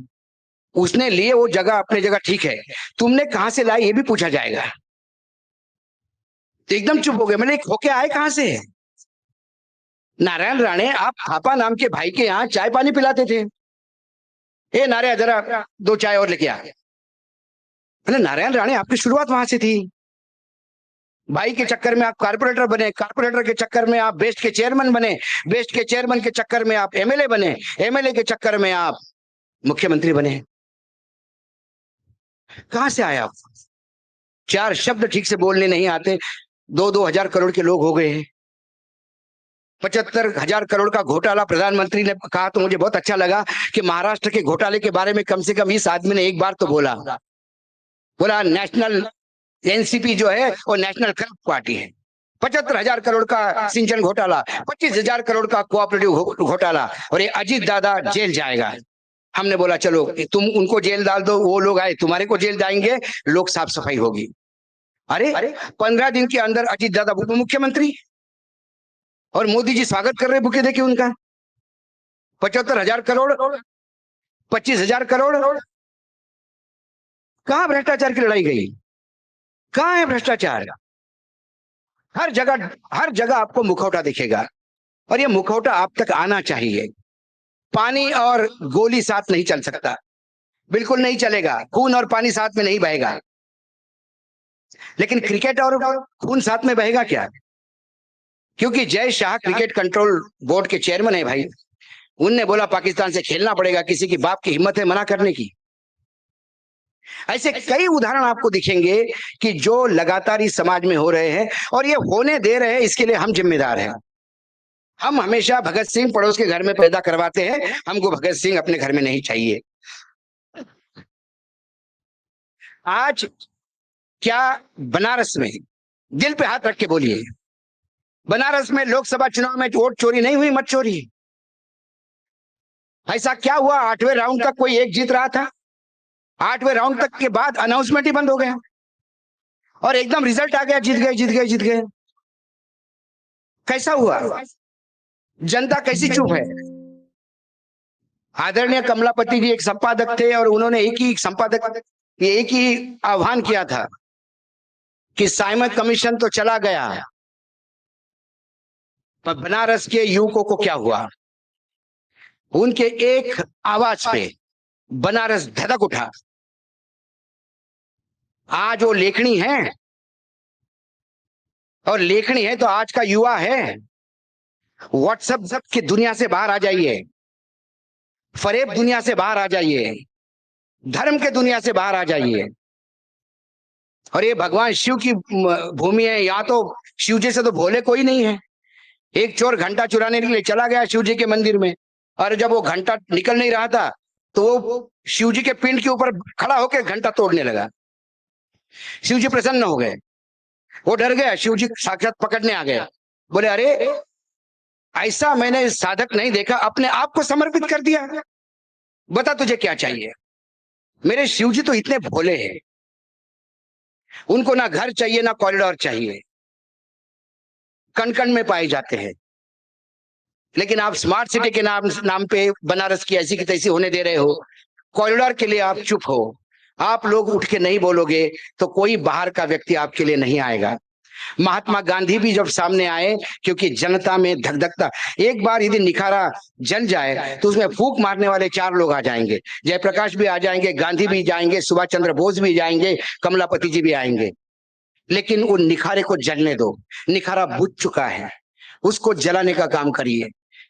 उसने लिए वो जगह अपने जगह ठीक है, तुमने कहां से लाई ये भी पूछा जाएगा। तो एकदम चुप हो गए। मैंने खोके आए कहां से? नारायण राणे आप थापा नाम के भाई के यहाँ चाय पानी पिलाते थे। ए नारायण जरा 2 चाय और लेके आ। मैंने नारायण राणे आपकी शुरुआत वहां से थी। भाई के चक्कर में आप कारपोरेटर बने, कारपोरेटर के चक्कर में आप बेस्ट के चेयरमैन बने, बेस्ट के चेयरमैन के चक्कर में आप एमएलए बने, एमएलए के चक्कर में आप मुख्यमंत्री बने। कहां से आए आप? 4 शब्द ठीक से बोलने नहीं आते, 2-2 हजार करोड़ के लोग हो गए हैं। 75,000 करोड़ का घोटाला प्रधानमंत्री ने कहा तो मुझे बहुत अच्छा लगा कि महाराष्ट्र के घोटाले के बारे में कम से कम इस आदमी ने एक बार तो बोला नेशनल एनसीपी जो है वो नेशनल करप्ट पार्टी है। 75,000 करोड़ का सिंचन घोटाला, 25,000 करोड़ का कोऑपरेटिव घोटाला, और ये अजीत दादा जेल जाएगा। हमने बोला चलो तुम उनको जेल डाल दो, वो लोग आए तुम्हारे को जेल जाएंगे, लोग साफ सफाई होगी। अरे 15 दिन के अंदर अजीत दादा उप मुख्यमंत्री, और मोदी जी स्वागत कर रहे बुके देके उनका। 75,000 करोड़, 25,000 करोड़, कहां भ्रष्टाचार की लड़ाई गई? कहां है भ्रष्टाचार? हर जगह आपको मुखौटा दिखेगा, और ये मुखौटा आप तक आना चाहिए। पानी और गोली साथ नहीं चल सकता, बिल्कुल नहीं चलेगा। खून और पानी साथ में नहीं बहेगा। लेकिन क्रिकेट और खून साथ में बहेगा क्या? क्योंकि Jay Shah cricket control board के चेयरमैन है भाई, उनने बोला पाकिस्तान से खेलना पड़ेगा, किसी की बाप की हिम्मत है मना करने की? ऐसे कई उदाहरण आपको दिखेंगे कि जो लगातार इस समाज में हो रहे हैं, और ये होने दे रहे हैं, इसके लिए हम जिम्मेदार हैं। हम हमेशा भगत सिंह पड़ोस के घर में पैदा करवाते हैं, हमको भगत सिंह अपने घर में नहीं चाहिए। आज क्या बनारस में, दिल पे हाथ रख के बोलिए, बनारस में लोकसभा चुनाव में वोट चोरी नहीं हुई, मत चोरी? ऐसा क्या हुआ 8वें राउंड तक कोई एक जीत रहा था, 8वें राउंड तक के बाद अनाउंसमेंट ही बंद हो गया, और एकदम रिजल्ट आ गया, जीत गए जीत गए जीत गए। कैसा हुआ? जनता कैसी चुप है? आदरणीय कमलापति जी एक संपादक थे, और उन्होंने एक ही आह्वान किया था कि साइमन कमीशन तो चला गया, पर बनारस के युवकों को क्या हुआ? उनके एक आवाज पे बनारस धधक उठा। आज वो लेखनी है, और लेखनी है तो आज का युवा है। व्हाट्सएप की दुनिया से बाहर आ जाइए, फरेब दुनिया से बाहर आ जाइए, धर्म के दुनिया से बाहर आ जाइए। और ये भगवान शिव की भूमि है, यहाँ तो शिव जी से तो भोले कोई नहीं है। एक चोर घंटा चुराने के लिए चला गया शिव जी के मंदिर में, और जब वो घंटा निकल नहीं रहा था तो वो शिव जी के पिंड के ऊपर खड़ा होकर घंटा तोड़ने लगा। शिव जी प्रसन्न हो गए, वो डर गया, शिव जी साक्षात पकड़ने आ गया। बोले अरे ऐसा मैंने साधक नहीं देखा, अपने आप को समर्पित कर दिया, बता तुझे क्या चाहिए। मेरे शिव जी तो इतने भोले हैं, उनको ना घर चाहिए ना कॉरिडोर चाहिए, कण कण में पाए जाते हैं। लेकिन आप स्मार्ट सिटी के नाम पे बनारस की ऐसी की तैसी होने दे रहे हो, कॉरिडोर के लिए आप चुप हो। आप लोग उठ के नहीं बोलोगे तो कोई बाहर का व्यक्ति आपके लिए नहीं आएगा। महात्मा गांधी भी जब सामने आए, क्योंकि जनता में धकधकता, एक बार यदि निखारा जल जाए तो उसमें फूंक मारने वाले 4 लोग आ जाएंगे। जयप्रकाश भी आ जाएंगे, गांधी भी जाएंगे, सुभाष चंद्र बोस भी जाएंगे, कमलापति जी भी आएंगे। लेकिन उन निखारे को जलने दो, निखारा बुझ चुका है, उसको जलाने का काम करिए।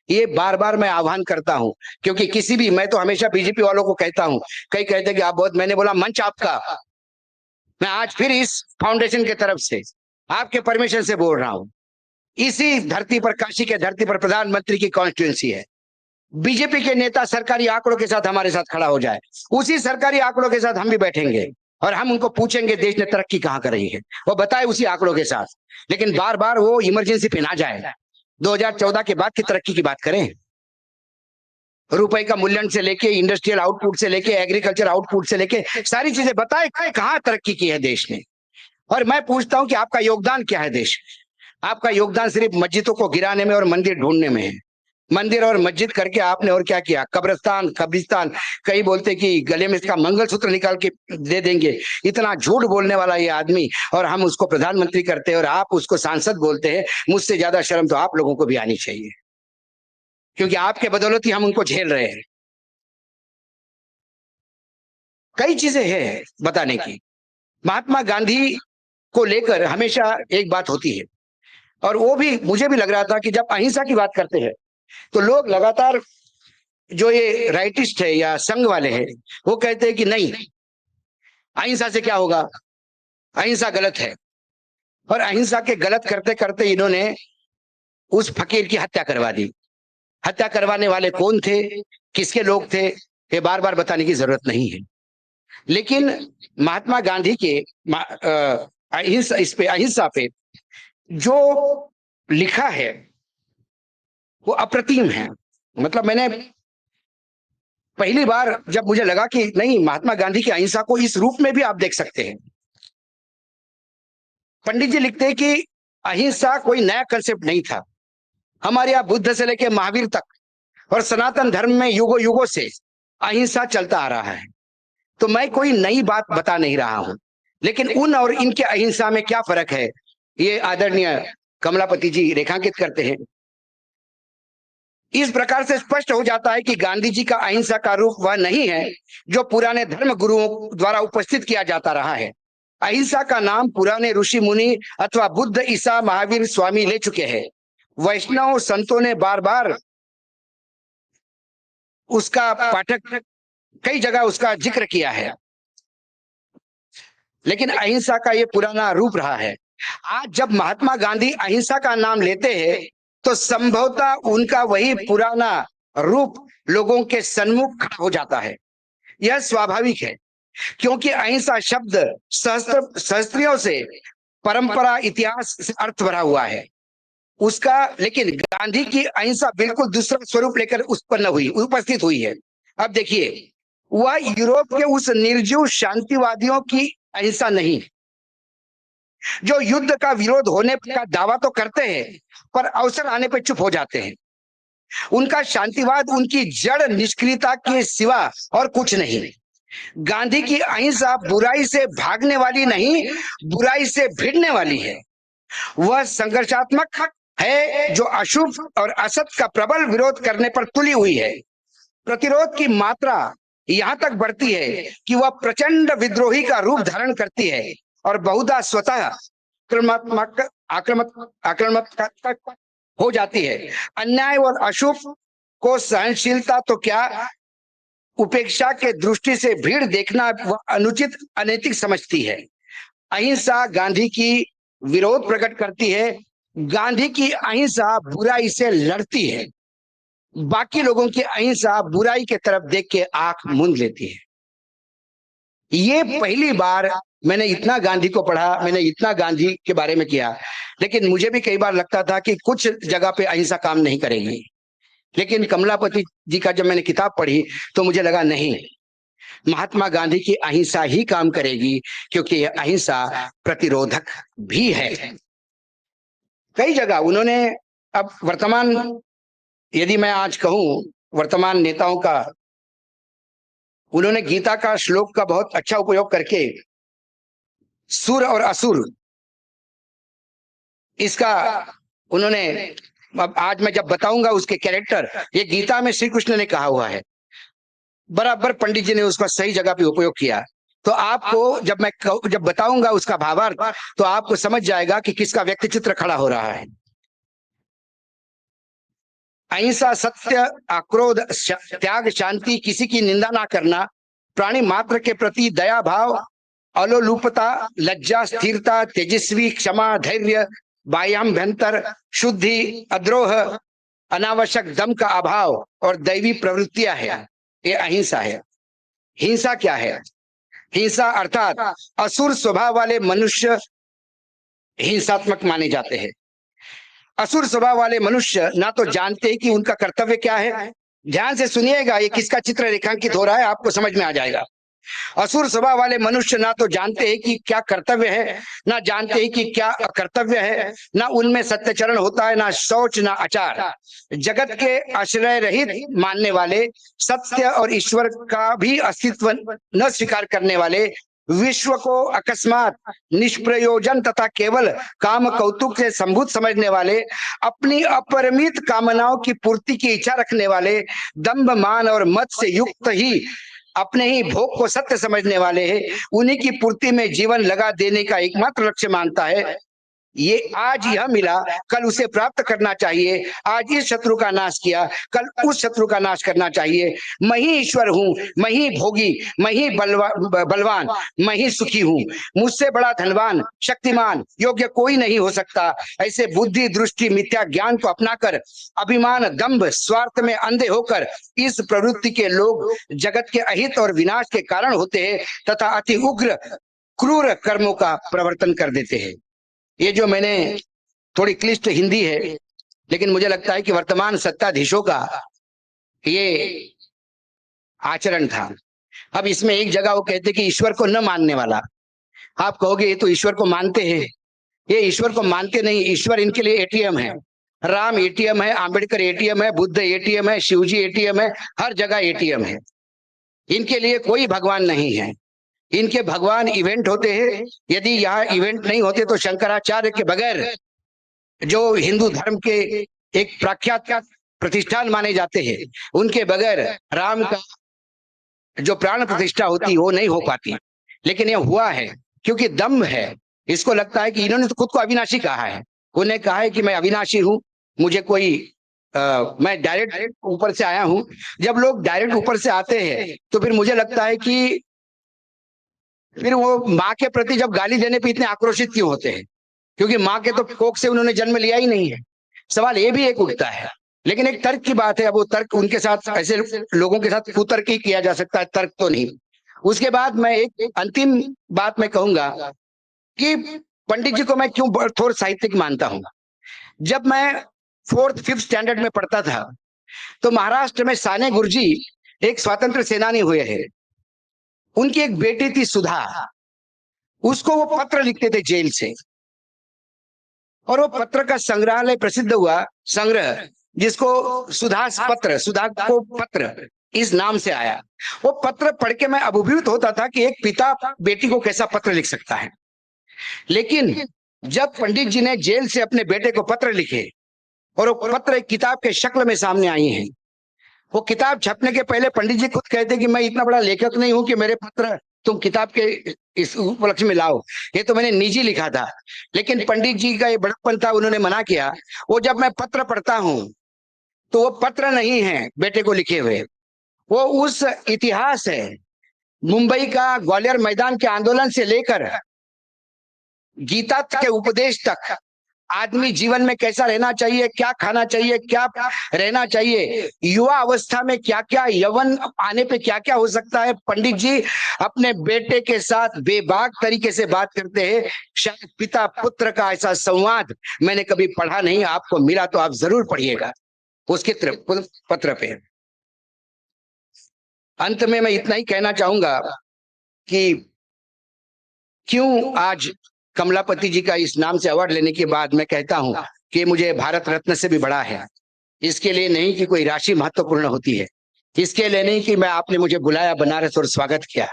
ये बार बार मैं आह्वान करता हूं, क्योंकि किसी भी, मैं तो हमेशा बीजेपी वालों को कहता हूं, कई कहते हैं कि आप बहुत, मैंने बोला मंच आपका, मैं आज फिर इस फाउंडेशन की तरफ से आपके परमिशन से बोल रहा हूं। इसी धरती पर, काशी के धरती पर प्रधानमंत्री की कॉन्स्टिट्यूंसी है, बीजेपी के नेता सरकारी आंकड़ों के साथ हमारे साथ खड़ा हो जाए, उसी सरकारी आंकड़ों के साथ हम भी बैठेंगे और हम उनको पूछेंगे देश ने तरक्की कहां कर रही है, वो बताए उसी आंकड़ों के साथ। लेकिन बार बार वो इमरजेंसी पे ना जाए, 2014 के बाद की तरक्की की बात करें। रुपए का मूल्यांकन से लेके इंडस्ट्रियल आउटपुट से लेके एग्रीकल्चर आउटपुट से लेके सारी चीजें बताए कहां तरक्की की है देश ने। और मैं पूछता हूं कि आपका योगदान क्या है देश, आपका योगदान सिर्फ मस्जिदों को गिराने में और मंदिर ढूंढने में है। मंदिर और मस्जिद करके आपने और क्या किया, कब्रिस्तान, कई बोलते कि गले में इसका मंगलसूत्र निकाल के दे देंगे, इतना झूठ बोलने वाला ये आदमी, और हम उसको प्रधानमंत्री करते हैं और आप उसको सांसद बोलते हैं। मुझसे ज्यादा शर्म तो आप लोगों को भी आनी चाहिए, क्योंकि आपके बदौलत ही हम उनको झेल रहे हैं। कई चीजें हैं बताने की। महात्मा गांधी को लेकर हमेशा एक बात होती है, और वो भी मुझे भी लग रहा था कि जब अहिंसा की बात करते हैं तो लोग लगातार, जो ये राइटिस्ट है या संघ वाले हैं, वो कहते हैं कि नहीं, अहिंसा से क्या होगा, अहिंसा गलत है। और अहिंसा के गलत करते करते इन्होंने उस फकीर की हत्या करवा दी। हत्या करवाने वाले कौन थे, किसके लोग थे, ये बार बार बताने की जरूरत नहीं है। लेकिन महात्मा गांधी के अहिंसा पे जो लिखा है वो अप्रतिम है। मतलब मैंने पहली बार जब मुझे लगा कि नहीं, महात्मा गांधी की अहिंसा को इस रूप में भी आप देख सकते हैं। पंडित जी लिखते हैं कि अहिंसा कोई नया कंसेप्ट नहीं था, हमारे यहाँ बुद्ध से लेकर महावीर तक और सनातन धर्म में युगों युगों से अहिंसा चलता आ रहा है। तो मैं कोई नई बात बता नहीं रहा हूं, लेकिन उन और इनके अहिंसा में क्या फर्क है, ये आदरणीय कमलापति जी रेखांकित करते हैं। इस प्रकार से स्पष्ट हो जाता है कि गांधी जी का अहिंसा का रूप वह नहीं है जो पुराने धर्म गुरुओं द्वारा उपस्थित किया जाता रहा है। अहिंसा का नाम पुराने ऋषि मुनि अथवा बुद्ध, ईसा, महावीर, स्वामी ले चुके हैं। वैष्णव संतों ने बार बार उसका पाठक कई जगह उसका जिक्र किया है, लेकिन अहिंसा का ये पुराना रूप रहा है। आज जब महात्मा गांधी अहिंसा का नाम लेते हैं तो संभवतः उनका वही पुराना रूप लोगों के सन्मुख हो जाता है। यह स्वाभाविक है, क्योंकि अहिंसा शब्द सहस्त्रियों से, परंपरा, इतिहास से अर्थ भरा हुआ है उसका। लेकिन गांधी की अहिंसा बिल्कुल दूसरा स्वरूप लेकर उपस्थित हुई है। अब देखिए, वह यूरोप के उस निर्जीव शांतिवादियों की अहिंसा नहीं, जो युद्ध का विरोध होने का दावा तो करते हैं पर अवसर आने पर चुप हो जाते हैं। उनका शांतिवाद उनकी जड़ निष्क्रियता के सिवा और कुछ नहीं। गांधी की अहिंसा बुराई से भागने वाली नहीं, बुराई से भिड़ने वाली है। वह संघर्षात्मक है जो अशुभ और असत का प्रबल विरोध करने पर तुली हुई है। प्रतिरोध की मात्रा यहां तक बढ़ती है कि वह प्रचंड विद्रोही का रूप धारण करती है और बहुधा स्वतः आक्रामक हो जाती है। अन्याय और अशुभ को सहनशीलता तो क्या, उपेक्षा के दृष्टि से भीड़ देखना वह अनुचित, अनैतिक समझती है। अहिंसा गांधी की विरोध प्रकट करती है। गांधी की अहिंसा बुराई से लड़ती है, बाकी लोगों की अहिंसा बुराई के तरफ देख के आंख मूंद लेती है। ये पहली बार मैंने इतना गांधी को पढ़ा, मैंने इतना गांधी के बारे में किया, लेकिन मुझे भी कई बार लगता था कि कुछ जगह पे अहिंसा काम नहीं करेगी। लेकिन कमलापति जी का जब मैंने किताब पढ़ी तो मुझे लगा नहीं, महात्मा गांधी की अहिंसा ही काम करेगी, क्योंकि यह अहिंसा प्रतिरोधक भी है। कई जगह उन्होंने, अब वर्तमान, यदि मैं आज कहूं वर्तमान नेताओं का, उन्होंने गीता का श्लोक का बहुत अच्छा उपयोग करके सुर और असुर, इसका उन्होंने, अब आज मैं जब बताऊंगा उसके कैरेक्टर, ये गीता में श्री कृष्ण ने कहा हुआ है, बराबर पंडित जी ने उसका सही जगह पे उपयोग किया। तो आपको जब बताऊंगा उसका भावार्थ, तो आपको समझ जाएगा कि किसका व्यक्ति चित्र खड़ा हो रहा है। अहिंसा, सत्य, अक्रोध, त्याग, शांति, किसी की निंदा ना करना, प्राणी मात्र के प्रति दया भाव, अलोलुपता, लज्जा, स्थिरता, तेजस्वी, क्षमा, धैर्य, बाह्याभ्यंतर शुद्धि, अद्रोह, अनावश्यक दम का अभाव और दैवी प्रवृत्तियां है, ये अहिंसा है। हिंसा क्या है? हिंसा अर्थात असुर स्वभाव वाले मनुष्य हिंसात्मक माने जाते हैं। असुर स्वभाव वाले मनुष्य ना तो जानते कि उनका कर्तव्य क्या है। ध्यान से सुनिएगा, ये किसका चित्र रेखांकित हो रहा है आपको समझ में आ जाएगा। असुर स्वभाव वाले मनुष्य ना तो जानते हैं कि क्या कर्तव्य है, ना जानते हैं कि क्या अकर्तव्य है, ना उनमें सत्यचरण होता है, ना शौच, ना आचार। जगत के आश्रय रहित मानने वाले, सत्य और ईश्वर का भी अस्तित्व न स्वीकार करने वाले, विश्व को अकस्मात निष्प्रयोजन तथा केवल काम कौतुक से संभूत समझने वाले, अपनी अपरिमित कामनाओं की पूर्ति की इच्छा रखने वाले, दंभ मान और मत से युक्त ही अपने ही भोग को सत्य समझने वाले हैं, उन्हीं की पूर्ति में जीवन लगा देने का एकमात्र लक्ष्य मानता है। ये आज यह मिला, कल उसे प्राप्त करना चाहिए। आज इस शत्रु का नाश किया, कल उस शत्रु का नाश करना चाहिए। मैं ही ईश्वर हूँ, मैं ही भोगी, मैं ही बलवान, मैं ही सुखी हूँ। मुझसे बड़ा धनवान, शक्तिमान, योग्य कोई नहीं हो सकता। ऐसे बुद्धि, दृष्टि, मिथ्या ज्ञान को अपनाकर अभिमान, दंभ, स्वार्थ में अंधे होकर इस प्रवृत्ति के लोग जगत के अहित और विनाश के कारण होते हैं तथा अति उग्र क्रूर कर्मों का प्रवर्तन कर देते हैं। ये जो मैंने थोड़ी क्लिष्ट हिंदी है, लेकिन मुझे लगता है कि वर्तमान सत्ताधीशों का ये आचरण था। अब इसमें एक जगह वो कहते कि ईश्वर को न मानने वाला, आप कहोगे ये तो ईश्वर को मानते हैं। ये ईश्वर को मानते नहीं, ईश्वर इनके लिए एटीएम है। राम एटीएम है, आंबेडकर एटीएम है, बुद्ध एटीएम है, शिवजी एटीएम है, हर जगह एटीएम है। इनके लिए कोई भगवान नहीं है। इनके भगवान इवेंट होते हैं। यदि यहाँ इवेंट नहीं होते तो शंकराचार्य के बगैर, जो हिंदू धर्म के एक प्रख्यात प्रतिष्ठान माने जाते हैं, उनके बगैर राम का जो प्राण प्रतिष्ठा होती वो नहीं हो पाती। लेकिन ये हुआ है क्योंकि दम है। इसको लगता है कि इन्होंने तो खुद को अविनाशी कहा है। उन्हें कहा है कि मैं अविनाशी हूं, मुझे कोई मैं डायरेक्ट ऊपर से आया हूं। जब लोग डायरेक्ट ऊपर से आते हैं तो फिर मुझे लगता है कि फिर वो माँ के प्रति जब गाली देने पे इतने आक्रोशित क्यों होते हैं? क्योंकि माँ के तो कोख से उन्होंने जन्म लिया ही नहीं है। सवाल ये भी एक उठता है। लेकिन एक तर्क की बात है, अब वो तर्क उनके साथ, ऐसे लोगों के साथ कुतर्क ही किया जा सकता है, तर्क तो नहीं। उसके बाद मैं एक अंतिम बात मैं कहूंगा कि पंडित जी को मैं क्यों थोड़ा साहित्यिक मानता हूँ। जब मैं 4th 5th स्टैंडर्ड में पढ़ता था तो महाराष्ट्र में साने गुरुजी एक स्वतंत्र सेनानी हुए हैं। उनकी एक बेटी थी सुधा, उसको वो पत्र लिखते थे जेल से, और वो पत्र का संग्रहालय प्रसिद्ध हुआ, संग्रह, जिसको सुधा पत्र, सुधा को पत्र इस नाम से आया। वो पत्र पढ़ के मैं अभिभूत होता था कि एक पिता बेटी को कैसा पत्र लिख सकता है। लेकिन जब पंडित जी ने जेल से अपने बेटे को पत्र लिखे और वो पत्र एक किताब के शक्ल में सामने आई हैं, वो किताब छपने के पहले पंडित जी खुद कहते कि मैं इतना बड़ा लेखक नहीं हूं कि मेरे पत्र तुम किताब के इस उपलक्ष्य में लाओ, ये तो मैंने निजी लिखा था। लेकिन पंडित जी का ये बड़प्पन था, उन्होंने मना किया। वो जब मैं पत्र पढ़ता हूं तो वो पत्र नहीं है बेटे को लिखे हुए, वो उस इतिहास है, मुंबई का ग्वालियर मैदान के आंदोलन से लेकर गीता के उपदेश तक आदमी जीवन में कैसा रहना चाहिए, क्या खाना चाहिए, क्या रहना चाहिए, युवा अवस्था में क्या क्या, यौवन आने पे क्या क्या हो सकता है, पंडित जी अपने बेटे के साथ बेबाक तरीके से बात करते हैं। शायद पिता पुत्र का ऐसा संवाद मैंने कभी पढ़ा नहीं, आपको मिला तो आप जरूर पढ़िएगा उसके पत्र पे। अंत में मैं इतना ही कहना चाहूंगा कि क्यों आज कमलापति जी का इस नाम से अवार्ड लेने के बाद मैं कहता हूं कि मुझे भारत रत्न से भी बड़ा है। इसके लिए नहीं कि कोई राशि महत्वपूर्ण होती है, इसके लिए नहीं कि मैं आपने मुझे बुलाया बनारस और स्वागत किया।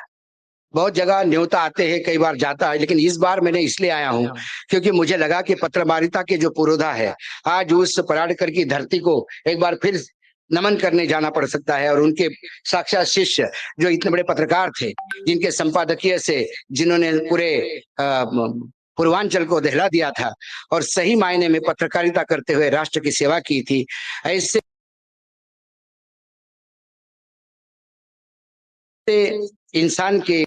बहुत जगह न्योता आते हैं, कई बार जाता है, लेकिन इस बार मैंने इसलिए आया हूं क्योंकि मुझे लगा कि पत्रकारिता के जो पुरोधा है, आज उस पराडकर की धरती को एक बार फिर नमन करने जाना पड़ सकता है। और उनके साक्षात शिष्य जो इतने बड़े पत्रकार थे, जिनके संपादकीय से जिन्होंने पूरे पूर्वांचल को दहला दिया था और सही मायने में पत्रकारिता करते हुए राष्ट्र की सेवा की थी, ऐसे इंसान के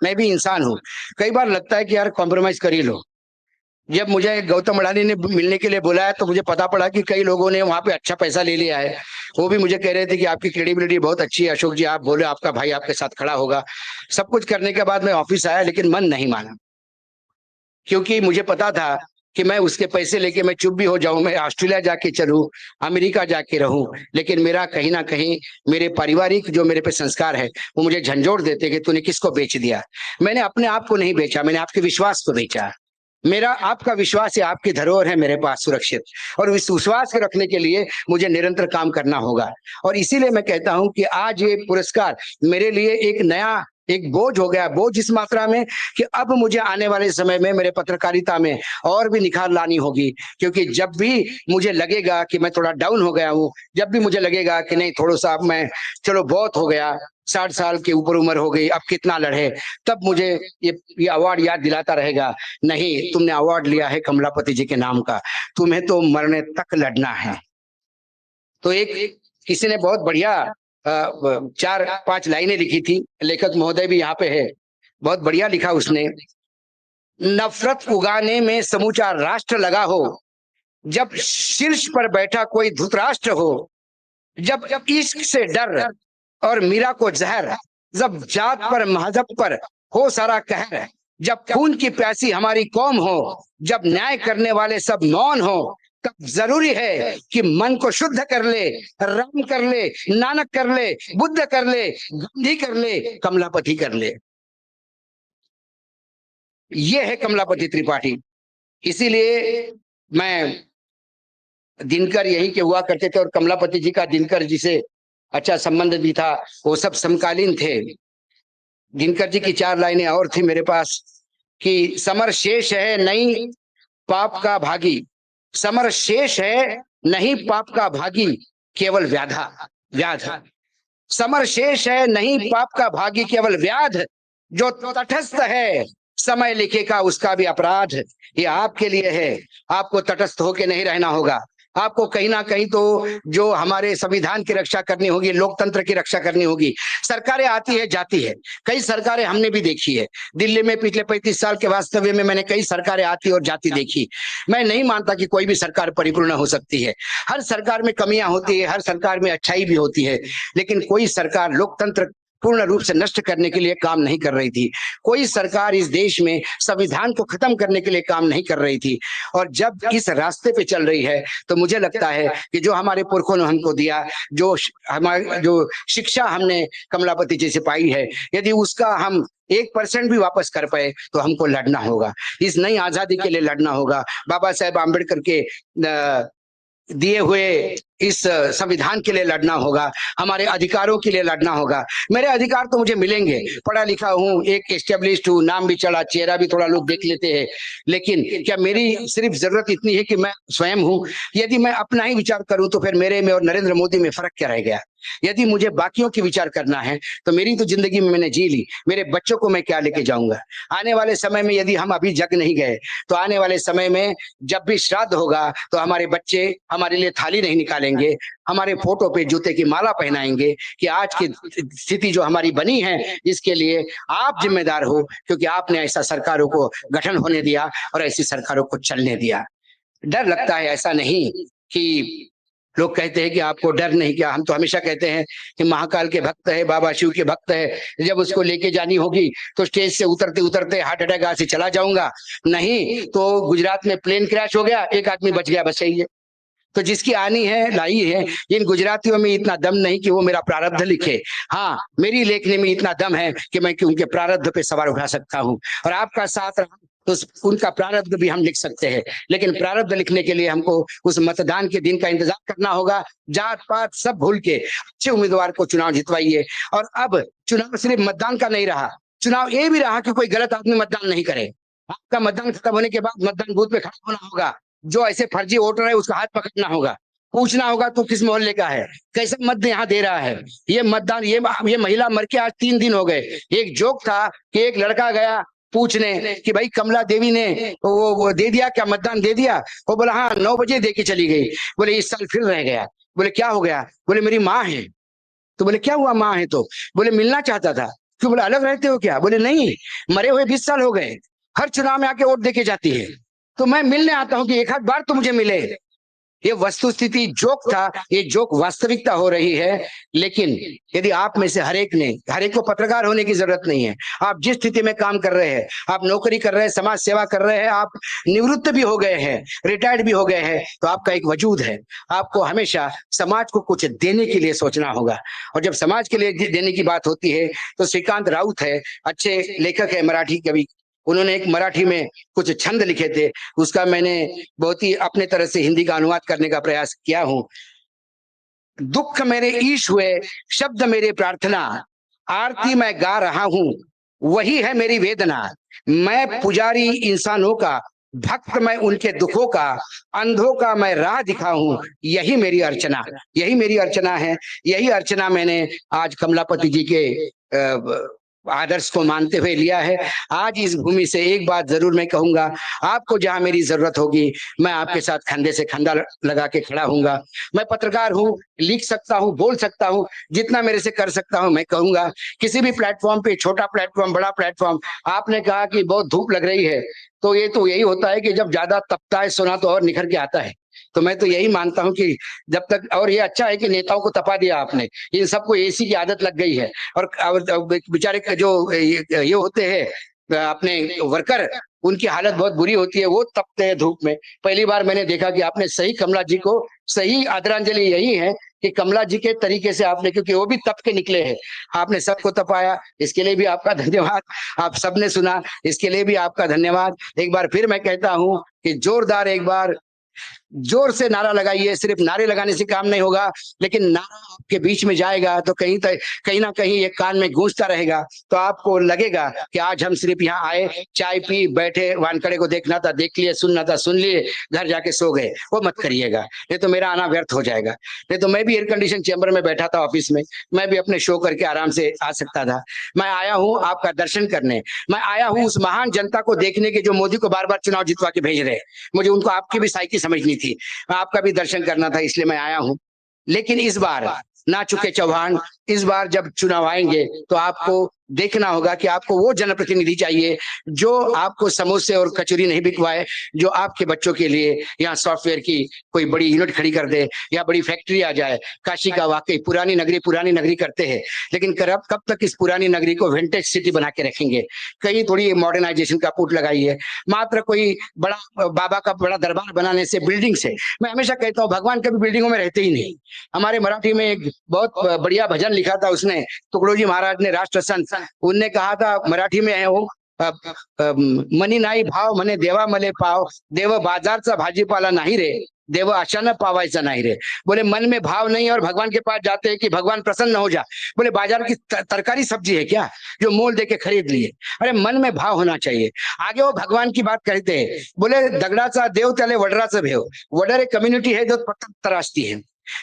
मैं भी इंसान हूँ। कई बार लगता है कि यार कॉम्प्रोमाइज कर ही लो। जब मुझे गौतम अडानी ने मिलने के लिए बुलाया तो मुझे पता पड़ा कि कई लोगों ने वहां पे अच्छा पैसा ले लिया है। वो भी मुझे कह रहे थे कि आपकी क्रेडिबिलिटी बहुत अच्छी है अशोक जी, आप बोले आपका भाई आपके साथ खड़ा होगा। सब कुछ करने के बाद मैं ऑफिस आया, लेकिन मन नहीं माना, क्योंकि मुझे पता था कि मैं उसके पैसे लेके मैं चुप भी हो जाऊं, मैं ऑस्ट्रेलिया जाके चलूं, अमेरिका जाके रहूं, लेकिन मेरा कहीं ना कहीं मेरे पारिवारिक जो मेरे पे संस्कार है वो मुझे झंझोड़ देते कि तूने किसको बेच दिया। मैंने अपने आप को नहीं बेचा, मैंने आपके विश्वास को बेचा। मेरा आपका विश्वास है, आपकी धरोहर है मेरे पास सुरक्षित, और इस विश्वास को रखने के लिए मुझे निरंतर काम करना होगा। और इसीलिए मैं कहता हूं कि आज ये पुरस्कार मेरे लिए एक नया एक बोझ हो गया, बोझ इस मात्रा में कि अब मुझे आने वाले समय में मेरे पत्रकारिता में और भी निखार लानी होगी। क्योंकि जब भी मुझे लगेगा कि मैं थोड़ा डाउन हो गया हूँ, जब भी मुझे लगेगा कि नहीं थोड़ा सा अब मैं, चलो बहुत हो गया, 60 साल के ऊपर उम्र हो गई, अब कितना लड़े, तब मुझे ये अवार्ड याद दिलाता रहेगा, नहीं तुमने अवार्ड लिया है कमलापति जी के नाम का, तुम्हें तो मरने तक लड़ना है। तो एक किसी ने बहुत बढ़िया 4-5 लाइनें लिखी थी, लेखक महोदय भी यहाँ पे है, बहुत बढ़िया लिखा उसने। नफरत उगाने में समूचा राष्ट्र लगा हो, जब शीर्ष पर बैठा कोई धृतराष्ट्र हो, जब जब इश्क से डर और मीरा को जहर, जब जात पर मजहब पर हो सारा कहर, जब खून की प्यासी हमारी कौम हो, जब न्याय करने वाले सब मौन हो, तब जरूरी है कि मन को शुद्ध कर ले, राम कर ले, नानक कर ले, बुद्ध कर ले, गांधी कर ले, कमलापति कर ले। ये है कमलापति त्रिपाठी। इसीलिए मैं, दिनकर यही के हुआ करते थे और कमलापति जी का दिनकर जी से अच्छा संबंध भी था, वो सब समकालीन थे। दिनकर जी की 4 लाइनें और थी मेरे पास कि समर शेष है नहीं पाप का भागी, समर शेष है नहीं पाप का भागी, केवल व्याधा व्याध, समर शेष है नहीं पाप का भागी केवल व्याध, जो तटस्थ है समय लिखेगा उसका भी अपराध। ये आपके लिए है, आपको तटस्थ होके नहीं रहना होगा, आपको कहीं ना कहीं तो जो हमारे संविधान की रक्षा करनी होगी, लोकतंत्र की रक्षा करनी होगी। सरकारें आती है जाती है, कई सरकारें हमने भी देखी है। दिल्ली में पिछले 35 साल के वास्तव्य में मैंने कई सरकारें आती और जाती देखी। मैं नहीं मानता कि कोई भी सरकार परिपूर्ण हो सकती है, हर सरकार में कमियां होती है, हर सरकार में अच्छाई भी होती है, लेकिन कोई सरकार लोकतंत्र पूर्ण रूप से नष्ट करने के लिए काम नहीं कर रही थी, कोई सरकार इस देश में संविधान को खत्म करने के लिए काम नहीं कर रही थी। और जब इस रास्ते पे चल रही है तो मुझे लगता है कि जो हमारे पुरखों ने हमको दिया, जो हमारे जो शिक्षा हमने कमलापति जी से पाई है, यदि उसका हम 1% भी वापस कर पाए तो हमको लड़ना होगा, इस नई आजादी के लिए लड़ना होगा, बाबा साहेब आम्बेडकर के दिए हुए इस संविधान के लिए लड़ना होगा, हमारे अधिकारों के लिए लड़ना होगा। मेरे अधिकार तो मुझे मिलेंगे, पढ़ा लिखा हूँ, एक एस्टेब्लिश्ड हूँ, नाम भी चढ़ा, चेहरा भी थोड़ा लोग देख लेते हैं, लेकिन क्या मेरी सिर्फ जरूरत इतनी है कि मैं स्वयं हूँ? यदि मैं अपना ही विचार करूं तो फिर मेरे में और नरेंद्र मोदी में फर्क क्या रह गया? यदि मुझे बाकियों की विचार करना है तो मेरी तो जिंदगी में मैंने जी ली, मेरे बच्चों को मैं क्या लेके जाऊंगा? आने वाले समय में यदि हम अभी जग नहीं गए तो आने वाले समय में जब भी श्राद्ध होगा तो हमारे बच्चे हमारे लिए थाली नहीं निकालेंगे, हमारे फोटो पे जूते की माला पहनाएंगे कि आज की स्थिति जो हमारी बनी है इसके लिए आप जिम्मेदार हो, क्योंकि आपने ऐसा सरकारों को गठन होने दिया और ऐसी सरकारों को चलने दिया। डर लगता है, ऐसा नहीं कि लोग कहते हैं कि आपको डर नहीं, क्या? हम तो हमेशा कहते हैं कि महाकाल के भक्त है, बाबा शिव के भक्त है, जब उसको लेके जानी होगी तो स्टेज से उतरते उतरते हार्ट अटैक से चला जाऊंगा, नहीं तो गुजरात में प्लेन क्रैश हो गया, एक आदमी बच गया, बस यही है। तो जिसकी आनी है लाई है। इन गुजरातियों में इतना दम नहीं कि वो मेरा प्रारब्ध लिखे, हाँ मेरी लेखनी में इतना दम है कि मैं उनके प्रारब्ध पे सवार उठा सकता हूँ, और आपका साथ रहा तो उनका प्रारब्ध भी हम लिख सकते हैं। लेकिन प्रारब्ध लिखने के लिए हमको उस मतदान के दिन का इंतजार करना होगा। जात पात सब भूल के अच्छे उम्मीदवार को चुनाव जितवाइए। और अब चुनाव सिर्फ मतदान का नहीं रहा, चुनाव ये भी रहा कि कोई गलत आदमी मतदान नहीं करे। आपका मतदान खत्म होने के बाद मतदान बूथ पे खड़ा होना होगा, जो ऐसे फर्जी वोटर है उसका हाथ पकड़ना होगा, पूछना होगा तो किस मोहल्ले का है, कैसा मत यहाँ दे रहा है, ये मतदान, ये महिला मर के आज 3 दिन हो गए। एक जोक था कि एक लड़का गया पूछने कि भाई कमला देवी ने वो दे दिया क्या, मतदान दे दिया? वो बोला हाँ 9 बजे दे के चली गई। बोले इस साल फिर रह गया। बोले क्या हो गया? बोले मेरी माँ है। तो बोले क्या हुआ माँ है तो? बोले मिलना चाहता था। क्यों? बोले अलग रहते हो क्या? बोले नहीं, मरे हुए 20 साल हो गए, हर चुनाव में आके वोट देके जाती है, तो मैं मिलने आता हूँ कि एक आध बार तो मुझे मिले। ये वस्तुस्थिति जोक था, ये जोक वास्तविकता हो रही है। लेकिन यदि आप में से हर एक को पत्रकार होने की जरूरत नहीं है, आप जिस स्थिति में काम कर रहे हैं, आप नौकरी कर रहे हैं, समाज सेवा कर रहे हैं, आप निवृत्त भी हो गए हैं, रिटायर्ड भी हो गए हैं, तो आपका एक वजूद है। आपको हमेशा समाज को कुछ देने के लिए सोचना होगा। और जब समाज के लिए देने की बात होती है तो श्रीकांत राउत है, अच्छे लेखक है, मराठी कवि, उन्होंने एक मराठी में कुछ छंद लिखे थे, उसका मैंने बहुत ही अपने तरह से हिंदी का अनुवाद करने का प्रयास किया हूं। दुख मेरे ईश हुए, शब्द मेरे प्रार्थना, आरती मैं गा रहा हूं, वही है मेरी वेदना। मैं पुजारी इंसानों का, भक्त मैं उनके दुखों का, अंधों का मैं राह दिखाऊं, यही मेरी अर्चना, यही मेरी अर्चना है। यही अर्चना मैंने आज कमलापति जी के आदर्श को मानते हुए लिया है। आज इस भूमि से एक बात जरूर मैं कहूंगा, आपको जहां मेरी जरूरत होगी, मैं आपके साथ कंधे से कंधा लगा के खड़ा हूंगा। मैं पत्रकार हूं, लिख सकता हूं, बोल सकता हूं, जितना मेरे से कर सकता हूं मैं कहूंगा। किसी भी प्लेटफॉर्म पे, छोटा प्लेटफॉर्म, बड़ा प्लेटफॉर्म, आपने कहा कि बहुत धूप लग रही है, तो ये तो यही होता है कि जब ज्यादा तपता है सोना तो और निखर के आता है। तो मैं तो यही मानता हूं कि जब तक, और ये अच्छा है कि नेताओं को तपा दिया आपने, इन सबको एसी की आदत लग गई है। और बेचारे जो ये होते हैं अपने वर्कर, उनकी हालत बहुत बुरी होती है, वो तपते हैं धूप में। पहली बार मैंने देखा कि आपने सही कमला जी को, सही आदरांजलि यही है कि कमला जी के तरीके से आपने, क्योंकि वो भी तप के निकले हैं, आपने सबको तपाया, इसके लिए भी आपका धन्यवाद। आप सबने सुना, इसके लिए भी आपका धन्यवाद। एक बार फिर मैं कहता हूं कि जोरदार एक बार जोर से नारा लगाइए। सिर्फ नारे लगाने से काम नहीं होगा, लेकिन नारा आपके बीच में जाएगा तो कहीं ना कहीं ये कान में गूंजता रहेगा, तो आपको लगेगा कि आज हम सिर्फ यहाँ आए, चाय पी, बैठे, वानखड़े को देखना था देख लिए, सुनना था सुन लिए, घर जाके सो गए। वो मत करिएगा, नहीं तो मेरा आना व्यर्थ हो जाएगा। नहीं तो मैं भी एयर कंडीशन चैम्बर में बैठा था ऑफिस में, मैं भी अपने शो करके आराम से आ सकता था। मैं आया हूँ आपका दर्शन करने, मैं आया हूँ उस महान जनता को देखने के जो मोदी को बार बार चुनाव जितवा के भेज रहे। मुझे उनको आपकी भी साइकी समझनी थी, आपका भी दर्शन करना था, इसलिए मैं आया हूं। लेकिन इस बार ना चुके चौहान, इस बार जब चुनाव आएंगे तो आपको देखना होगा कि आपको वो जनप्रतिनिधि चाहिए जो आपको समोसे और कचौरी नहीं बिकवाए, जो आपके बच्चों के लिए यहाँ सॉफ्टवेयर की कोई बड़ी यूनिट खड़ी कर दे या बड़ी फैक्ट्री आ जाए। काशी का वाकई पुरानी नगरी करते हैं, लेकिन कब तक इस पुरानी नगरी को विंटेज सिटी बना के रखेंगे? कहीं थोड़ी मॉडर्नाइजेशन का पुट लगाइए। मात्र कोई बड़ा बाबा का बड़ा दरबार बनाने से, बिल्डिंग से, मैं हमेशा कहता हूँ भगवान कभी बिल्डिंगों में रहते ही नहीं। हमारे मराठी में एक बहुत बढ़िया भजन लिखा था उसने, तुकडोजी महाराज ने, राष्ट्र संत, उनने कहा था मराठी में है वो, मनी नाही भाव म्हणे देवा मले पाव, देव बाजारचा भाजीपाला नाही रे, देव अचानक पावायचा नहीं रे। बोले मन में भाव नहीं और भगवान के पास जाते हैं कि भगवान प्रसन्न हो जा। बोले बाजार की तरकारी सब्जी है क्या जो मोल दे के खरीद लिए? अरे मन में भाव होना चाहिए। आगे वो भगवान की बात कहते हैं, बोले दगडाचा देव त्याले वडराचं भेव। वडर एक कम्युनिटी है जो पत्थर तराशती है,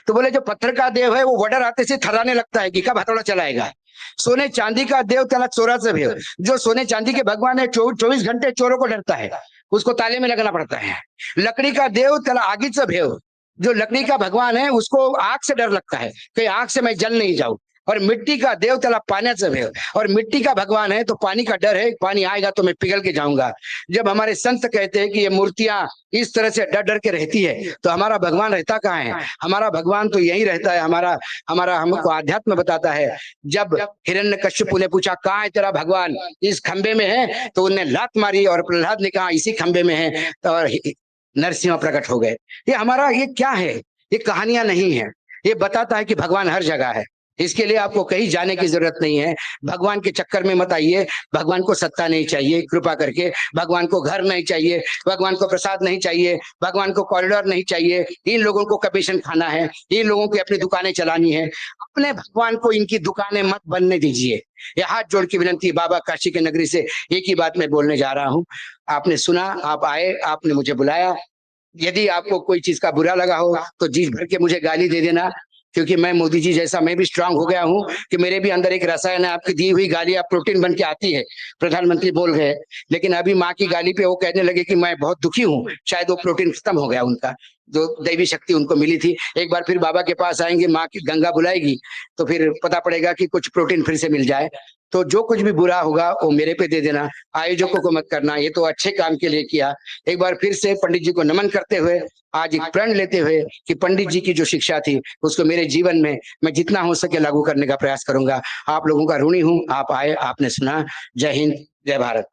तो बोले जो पत्थर का देव है वो वडर आते से थराने लगता है कि कब हथौड़ा चलाएगा। सोने चांदी का देव त्याला चोराचं भेव। जो सोने चांदी के भगवान है 24 घंटे चोरों को डरता है, उसको ताले में लगाना पड़ता है। लकड़ी का देव त्याला आगीचं भेव। जो लकड़ी का भगवान है उसको आग से डर लगता है, कहीं आग से मैं जल नहीं जाऊं। और मिट्टी का देव त्याला पाण्याचं भेव। और मिट्टी का भगवान है तो पानी का डर है, पानी आएगा तो मैं पिघल के जाऊंगा। जब हमारे संत कहते हैं कि ये मूर्तियां इस तरह से डर डर के रहती है, तो हमारा भगवान रहता कहाँ है? हमारा भगवान तो यही रहता है। हमारा हमारा हमको आध्यात्म बताता है। जब हिरण्यकश्यप ने पूछा कहाँ है तेरा भगवान? इस खंबे में है, तो उन्हें लात मारी और प्रहलाद ने कहा इसी खंबे में है, तो नरसिंह प्रकट हो गए। ये हमारा, ये क्या है? ये कहानियां नहीं है, ये बताता है कि भगवान हर जगह है। इसके लिए आपको कहीं जाने की जरूरत नहीं है। भगवान के चक्कर में मत आइए। भगवान को सत्ता नहीं चाहिए, कृपा करके। भगवान को घर नहीं चाहिए, भगवान को प्रसाद नहीं चाहिए, भगवान को कॉरिडोर नहीं चाहिए। इन लोगों को कमीशन खाना है, इन लोगों की अपनी दुकानें चलानी है। अपने भगवान को इनकी दुकानें मत बनने दीजिए। ये हाथ जोड़ की विनंती बाबा काशी के नगरी से एक ही बात मैं बोलने जा रहा हूँ। आपने सुना, आप आए, आपने मुझे बुलाया। यदि आपको कोई चीज का बुरा लगा हो तो जी भर के मुझे गाली दे देना, क्योंकि मैं मोदी जी जैसा मैं भी स्ट्रांग हो गया हूं कि मेरे भी अंदर एक रसायन है। आपकी दी हुई गाली आप प्रोटीन बन के आती है, प्रधानमंत्री बोल गए। लेकिन अभी माँ की गाली पे वो कहने लगे कि मैं बहुत दुखी हूँ, शायद वो प्रोटीन खत्म हो गया उनका, जो दैवी शक्ति उनको मिली थी। एक बार फिर बाबा के पास आएंगे, माँ की गंगा बुलाएगी, तो फिर पता पड़ेगा कि कुछ प्रोटीन फिर से मिल जाए। तो जो कुछ भी बुरा होगा वो मेरे पे दे देना, आयोजकों को मत करना, ये तो अच्छे काम के लिए किया। एक बार फिर से पंडित जी को नमन करते हुए आज एक प्रण लेते हुए कि पंडित जी की जो शिक्षा थी उसको मेरे जीवन में मैं जितना हो सके लागू करने का प्रयास करूंगा। आप लोगों का ऋणी हूं, आप आए, आपने सुना। जय हिंद, जय भारत।